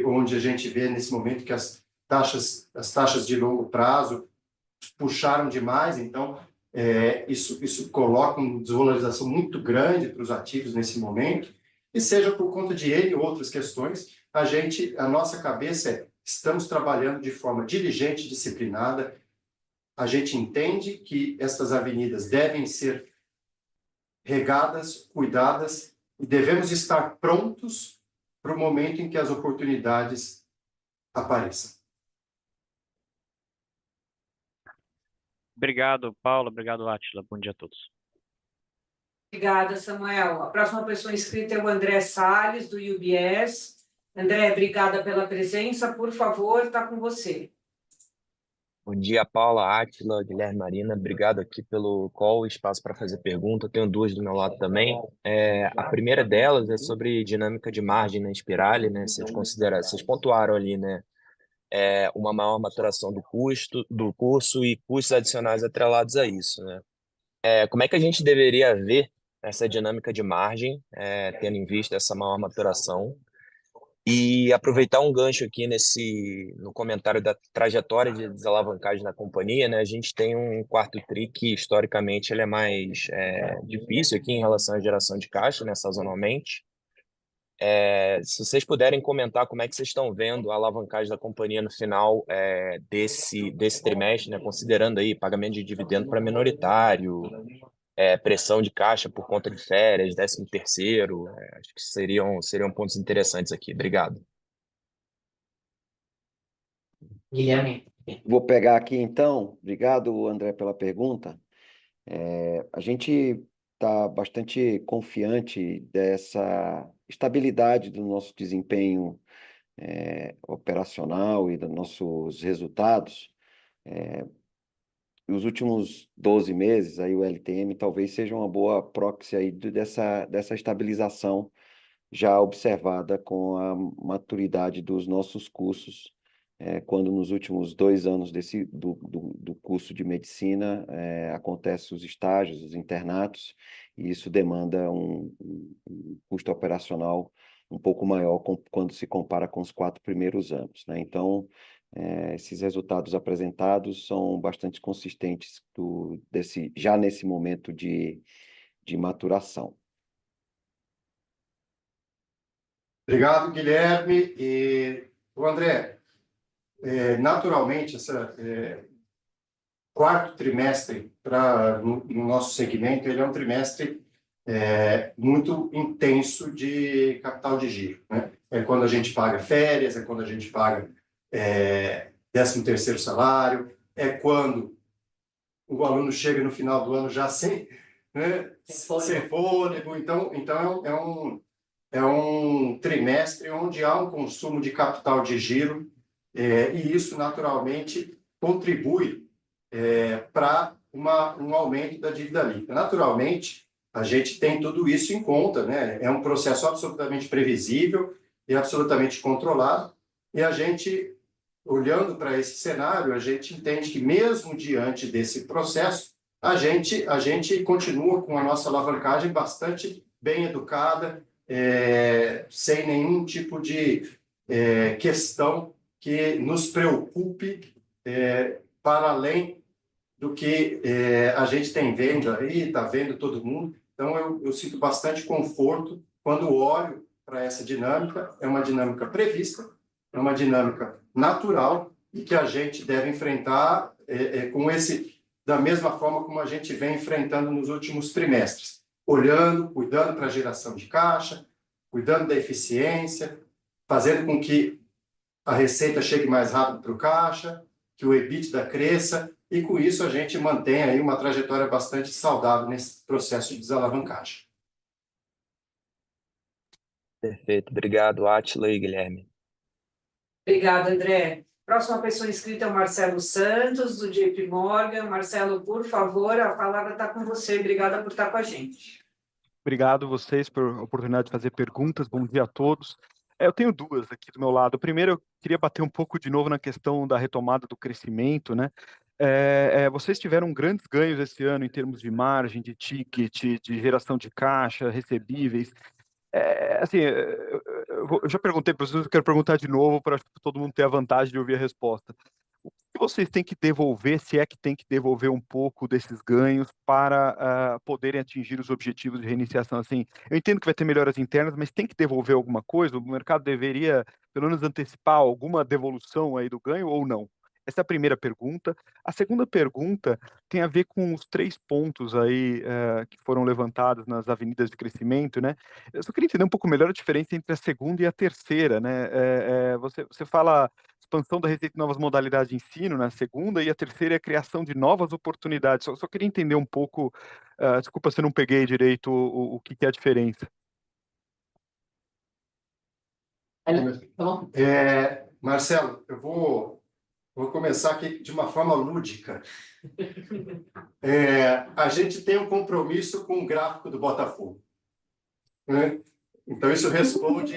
onde a gente vê nesse momento que as taxas de longo prazo puxaram demais, então isso coloca uma desvalorização muito grande para os ativos nesse momento, e seja por conta de ele ou outras questões, a nossa cabeça estamos trabalhando de forma diligente, disciplinada. A gente entende que essas avenidas devem ser regadas, cuidadas, e devemos estar prontos para o momento em que as oportunidades apareçam. Obrigado, Paula. Obrigado, Átila. Bom dia a todos. Obrigada, Samuel. A próxima pessoa inscrita é o André Salles, do UBS. André, obrigada pela presença. Por favor, está com você. Bom dia, Paula, Átila, Guilherme, Marina. Obrigado aqui pelo call, espaço para fazer pergunta. Tenho duas do meu lado também. A primeira delas é sobre dinâmica de margem na Inspirali, né? Vocês pontuaram ali, né? Uma maior maturação do curso e custos adicionais atrelados a isso, né? Como é que a gente deveria ver essa dinâmica de margem, tendo em vista essa maior maturação? E aproveitar um gancho aqui no comentário da trajetória de desalavancagem da companhia, né? A gente tem um quarto tri que, historicamente, ele é mais difícil aqui em relação à geração de caixa, né, sazonalmente. Se vocês puderem comentar como é que vocês estão vendo a alavancagem da companhia no final desse trimestre, né, considerando aí pagamento de dividendo para minoritário, pressão de caixa por conta de férias, 13º, acho que seriam pontos interessantes aqui. Obrigado. Guilherme. Vou pegar aqui então. Obrigado, André, pela pergunta. A gente está bastante confiante dessa estabilidade do nosso desempenho operacional e dos nossos resultados. Os últimos 12 meses, aí o LTM talvez seja uma boa proxy aí dessa estabilização já observada com a maturidade dos nossos cursos, quando nos últimos 2 anos do curso de medicina acontecem os estágios, os internatos, e isso demanda um custo operacional um pouco maior quando se compara com os 4 primeiros anos, né? Então, esses resultados apresentados são bastante consistentes já nesse momento de maturação. Obrigado, Guilherme. E o André, naturalmente, esse quarto trimestre no nosso segmento, ele é um trimestre muito intenso de capital de giro, né? É quando a gente paga férias, é quando a gente paga 13º salário, é quando o aluno chega no final do ano já sem, né, sem fôlego. Então é um trimestre onde há um consumo de capital de giro, e isso naturalmente contribui para um aumento da dívida líquida. Naturalmente, a gente tem tudo isso em conta, né? É um processo absolutamente previsível e absolutamente controlado, e a gente, olhando para esse cenário, a gente entende que mesmo diante desse processo, a gente continua com a nossa alavancagem bastante bem educada, sem nenhum tipo de questão que nos preocupe para além do que a gente tem vendo aí, está vendo todo mundo. Então, eu sinto bastante conforto quando olho para essa dinâmica. É uma dinâmica prevista, é uma dinâmica natural e que a gente deve enfrentar da mesma forma como a gente vem enfrentando nos últimos trimestres, olhando, cuidando para a geração de caixa, cuidando da eficiência, fazendo com que a receita chegue mais rápido para o caixa, que o EBITDA cresça, e com isso a gente mantém aí uma trajetória bastante saudável nesse processo de desalavancagem. Perfeito. Obrigado, Átila e Guilherme. Obrigada, André. Próxima pessoa inscrita é o Marcelo Santos, do JP Morgan. Marcelo, por favor, a palavra está com você. Obrigada por estar com a gente. Obrigado vocês por a oportunidade de fazer perguntas. Bom dia a todos. Eu tenho duas aqui do meu lado. Primeiro, eu queria bater um pouco de novo na questão da retomada do crescimento, né? Vocês tiveram grandes ganhos esse ano em termos de margem, de ticket, de geração de caixa, recebíveis. Eu já perguntei para vocês, eu quero perguntar de novo para todo mundo ter a vantagem de ouvir a resposta. O que vocês têm que devolver, se é que tem que devolver um pouco desses ganhos para poderem atingir os objetivos de reiniciação? Assim, eu entendo que vai ter melhoras internas, mas tem que devolver alguma coisa? O mercado deveria, pelo menos, antecipar alguma devolução aí do ganho ou não? Essa é a primeira pergunta. A segunda pergunta tem a ver com os 3 pontos aí que foram levantados nas avenidas de crescimento, né? Eu só queria entender um pouco melhor a diferença entre a segunda e a terceira, né? Você fala expansão da receita e novas modalidades de ensino na segunda, e a terceira é a criação de novas oportunidades. Só queria entender um pouco, desculpa se eu não peguei direito o que é a diferença. Tá bom? Marcelo, eu vou começar aqui de uma forma lúdica. A gente tem um compromisso com o gráfico do Botafogo, né? Então, isso responde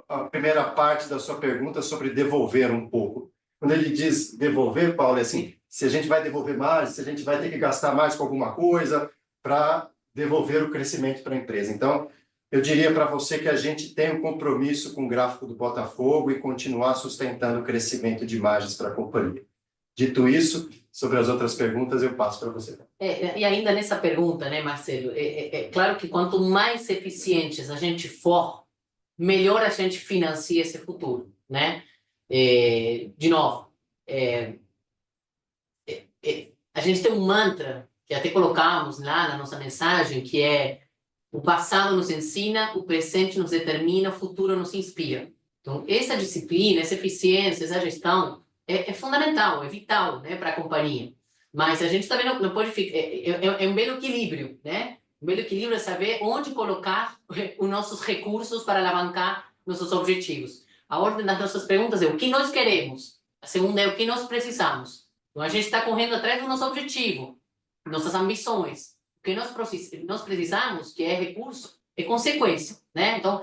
a primeira parte da sua pergunta sobre devolver um pouco. Quando ele diz devolver, Paulo, é assim, se a gente vai devolver mais, se a gente vai ter que gastar mais com alguma coisa para devolver o crescimento para a empresa. Então, eu diria para você que a gente tem um compromisso com o gráfico do Botafogo e continuar sustentando o crescimento de margens para a companhia. Dito isso, sobre as outras perguntas, eu passo para você. E ainda nessa pergunta, né, Marcelo, é claro que quanto mais eficientes a gente for, melhor a gente financia esse futuro, né? De novo, a gente tem um mantra que até colocamos lá na nossa mensagem, que é: o passado nos ensina, o presente nos determina, o futuro nos inspira. Então, essa disciplina, essa eficiência, essa gestão é fundamental, é vital, né, para a companhia. Mas a gente também não pode ficar... É um belo equilíbrio, né? Um belo equilíbrio é saber onde colocar os nossos recursos para alavancar nossos objetivos. A ordem das nossas perguntas é o que nós queremos. A segunda é o que nós precisamos. Então, a gente está correndo atrás do nosso objetivo, nossas ambições. O que nós precisamos, que é recurso, é consequência, né? Então,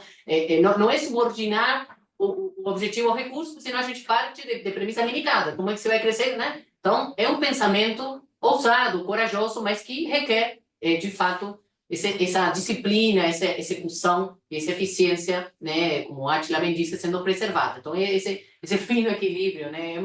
não é subordinar o objetivo ao recurso, senão a gente parte de premissa limitada. Como é que você vai crescer, né? Então, é um pensamento ousado, corajoso, mas que requer, de fato, essa disciplina, essa execução e essa eficiência, né? Como o Átila bem disse, sendo preservada. Então, esse fino equilíbrio, né?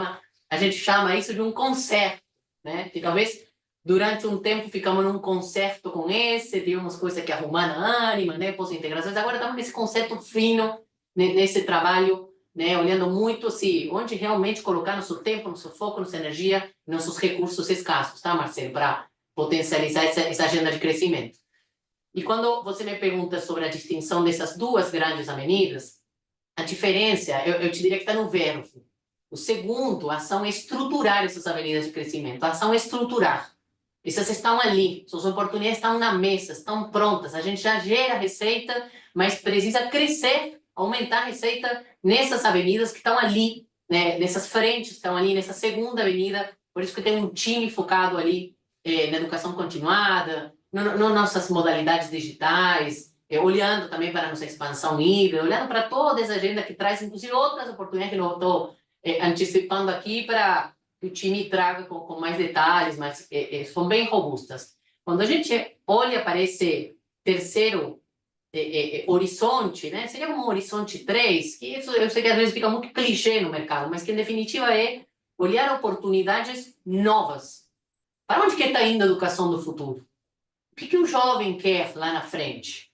A gente chama isso de um concerto, né? Que talvez durante um tempo ficamos num concerto com tivemos coisas que arrumar na Ânima, né? Pós-integrações. Agora estamos nesse concerto fino, nesse trabalho, né? Olhando muito assim, onde realmente colocar nosso tempo, nosso foco, nossa energia, nossos recursos escassos, tá, Marcelo? Para potencializar essa agenda de crescimento. E quando você me pergunta sobre a distinção dessas duas grandes avenidas, a diferença, eu te diria que está no verbo. O segundo, a ação é estruturar essas avenidas de crescimento. A ação é estruturar. Essas estão ali, suas oportunidades estão na mesa, estão prontas. A gente já gera receita, mas precisa crescer, aumentar a receita nessas avenidas que estão ali, né? Nessas frentes que estão ali, nessa segunda avenida. Por isso que tem um time focado ali na educação continuada, nas nossas modalidades digitais, olhando também para a nossa expansão híbrida, olhando para toda essa agenda que traz, inclusive, outras oportunidades que eu estou antecipando aqui para que o time traga com mais detalhes, mas são bem robustas. Quando a gente olha para esse terceiro horizonte, né? Seria como um horizonte 3, que isso eu sei que às vezes fica muito clichê no mercado, mas que em definitiva é olhar oportunidades novas. Para onde que está indo a educação do futuro? O que o jovem quer lá na frente?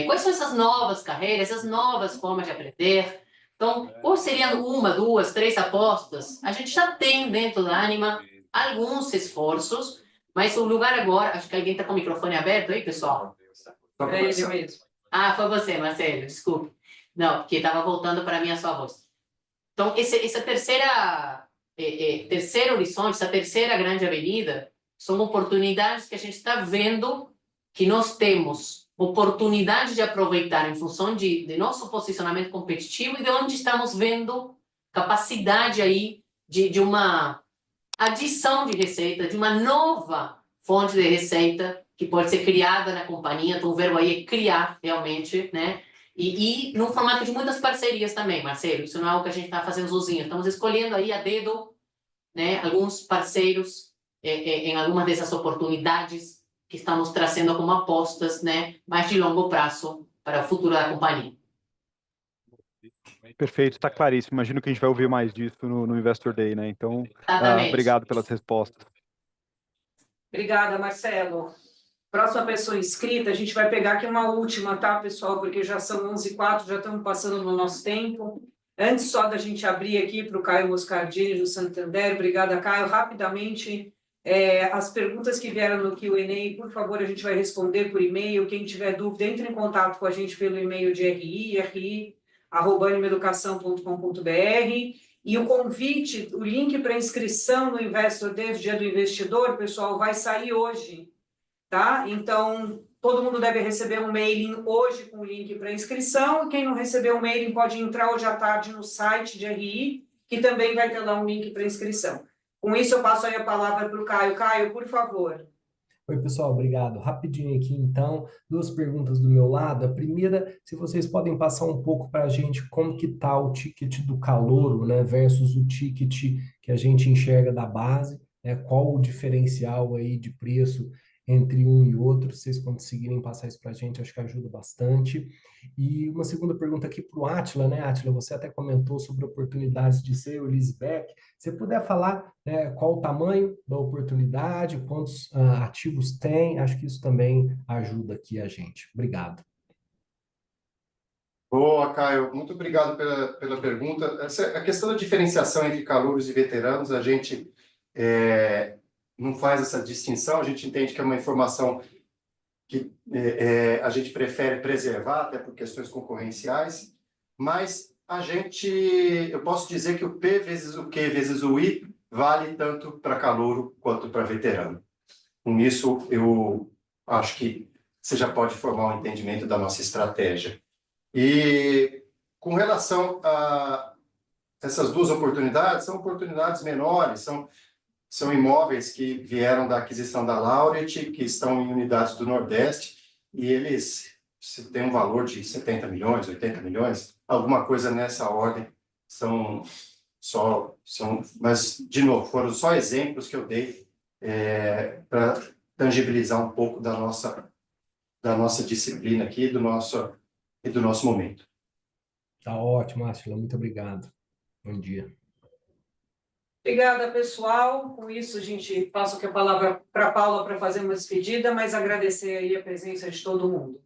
Quais são essas novas carreiras, essas novas formas de aprender? Então, quais seriam uma, duas, três apostas? A gente já tem dentro da Ânima alguns esforços, mas o lugar agora... Acho que alguém está com o microfone aberto aí, pessoal? É ele mesmo. Ah, foi você, Marcelo, desculpe. Não, porque estava voltando para mim a sua voz. Então, essa terceiro horizonte, essa terceira grande avenida, são oportunidades que a gente está vendo que nós temos oportunidade de aproveitar em função de nosso posicionamento competitivo e de onde estamos vendo capacidade aí de uma adição de receita, de uma nova fonte de receita que pode ser criada na companhia. Então, o verbo aí é criar, realmente, né? E num formato de muitas parcerias também, Marcelo. Isso não é algo que a gente está fazendo sozinho. Estamos escolhendo aí a dedo, né, alguns parceiros em algumas dessas oportunidades que estamos trazendo como apostas, né, mais de longo prazo para o futuro da companhia. Perfeito, está claríssimo. Imagino que a gente vai ouvir mais disso no Investor Day, né? Então, obrigado pelas respostas. Obrigada, Marcelo. Próxima pessoa inscrita, a gente vai pegar aqui uma última, tá, pessoal? Porque já são 11h04, já estamos passando no nosso tempo. Antes só da gente abrir aqui para o Caio Moscardini, do Santander. Obrigada, Caio. Rapidamente, as perguntas que vieram no Q&A, por favor, a gente vai responder por e-mail. Quem tiver dúvida, entre em contato com a gente pelo e-mail de ri@animeducação.com.br. E o convite, o link para inscrição no Investor Day, dia do investidor, pessoal, vai sair hoje, tá? Então, todo mundo deve receber um mailing hoje com o link para inscrição. E quem não recebeu o mailing pode entrar hoje à tarde no site de RI, que também vai ter lá um link para inscrição. Com isso, eu passo aí a palavra para o Caio. Caio, por favor. Oi, pessoal, obrigado. Rapidinho aqui, então, duas perguntas do meu lado. A primeira, se vocês podem passar um pouco para a gente como que está o ticket do calouro, né, versus o ticket que a gente enxerga da base, né, qual o diferencial aí de preço entre um e outro, se vocês conseguirem passar isso para a gente, acho que ajuda bastante. E uma segunda pergunta aqui para o Átila, né, Átila, você até comentou sobre oportunidades de sale leaseback. Se puder falar, né, qual o tamanho da oportunidade, quantos ativos tem, acho que isso também ajuda aqui a gente. Obrigado. Boa, Caio. Muito obrigado pela pergunta. A questão da diferenciação entre calouros e veteranos, a gente não faz essa distinção, a gente entende que é uma informação que a gente prefere preservar, até por questões concorrenciais, mas eu posso dizer que o P vezes o Q vezes o I vale tanto para calouro quanto para veterano. Com isso, eu acho que você já pode formar um entendimento da nossa estratégia. E com relação a essas duas oportunidades, são oportunidades menores, são imóveis que vieram da aquisição da Laureate, que estão em unidades do Nordeste, e eles têm um valor de 70 milhões, 80 milhões, alguma coisa nessa ordem. Mas, de novo, foram só exemplos que eu dei para tangibilizar um pouco da nossa disciplina aqui, do nosso momento. Tá ótimo, Átila, muito obrigado. Bom dia. Obrigada, pessoal. Com isso, a gente passa aqui a palavra para a Paula para fazer uma despedida, mas agradecer aí a presença de todo mundo.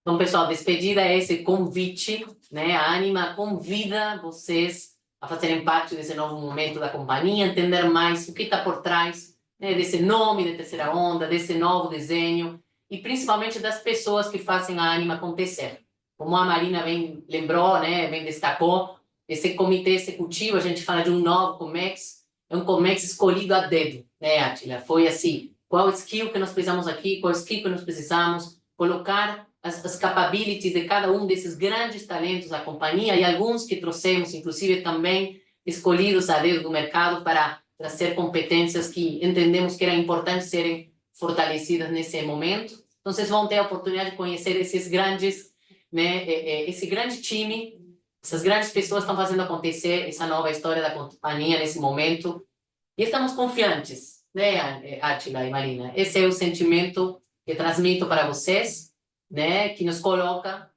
Então, pessoal, despedida é esse convite, né? A Ânima convida vocês a fazerem parte desse novo momento da companhia, entender mais o que está por trás, né, desse nome de terceira onda, desse novo desenho e principalmente das pessoas que fazem a Ânima acontecer. Como a Marina bem lembrou, né, bem destacou, esse comitê executivo, a gente fala de um novo COMEX, é um Comex escolhido a dedo, né, Átila? Foi assim, qual skill que nós precisamos aqui, qual skill que nós precisamos, colocar as capabilities de cada um desses grandes talentos da companhia e alguns que trouxemos, inclusive também escolhidos a dedo do mercado para trazer competências que entendemos que era importante serem fortalecidas nesse momento. Então, vocês vão ter a oportunidade de conhecer esses grandes, né, esse grande time, essas grandes pessoas estão fazendo acontecer essa nova história da companhia nesse momento. E estamos confiantes, né, Átila e Marina? Esse é o sentimento que transmito para vocês, né, que nos coloca,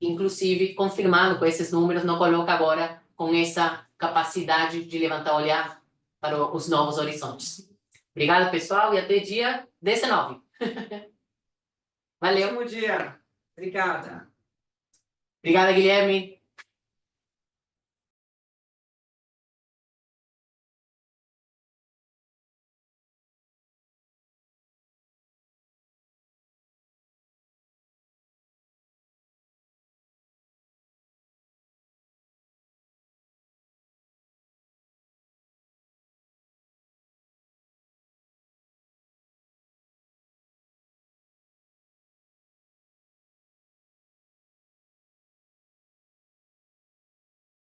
inclusive, confirmando com esses números, nos coloca agora com essa capacidade de levantar o olhar para os novos horizontes. Obrigado, pessoal, e até dia 19. Valeu. Ótimo dia. Obrigada. Obrigada, Guilherme.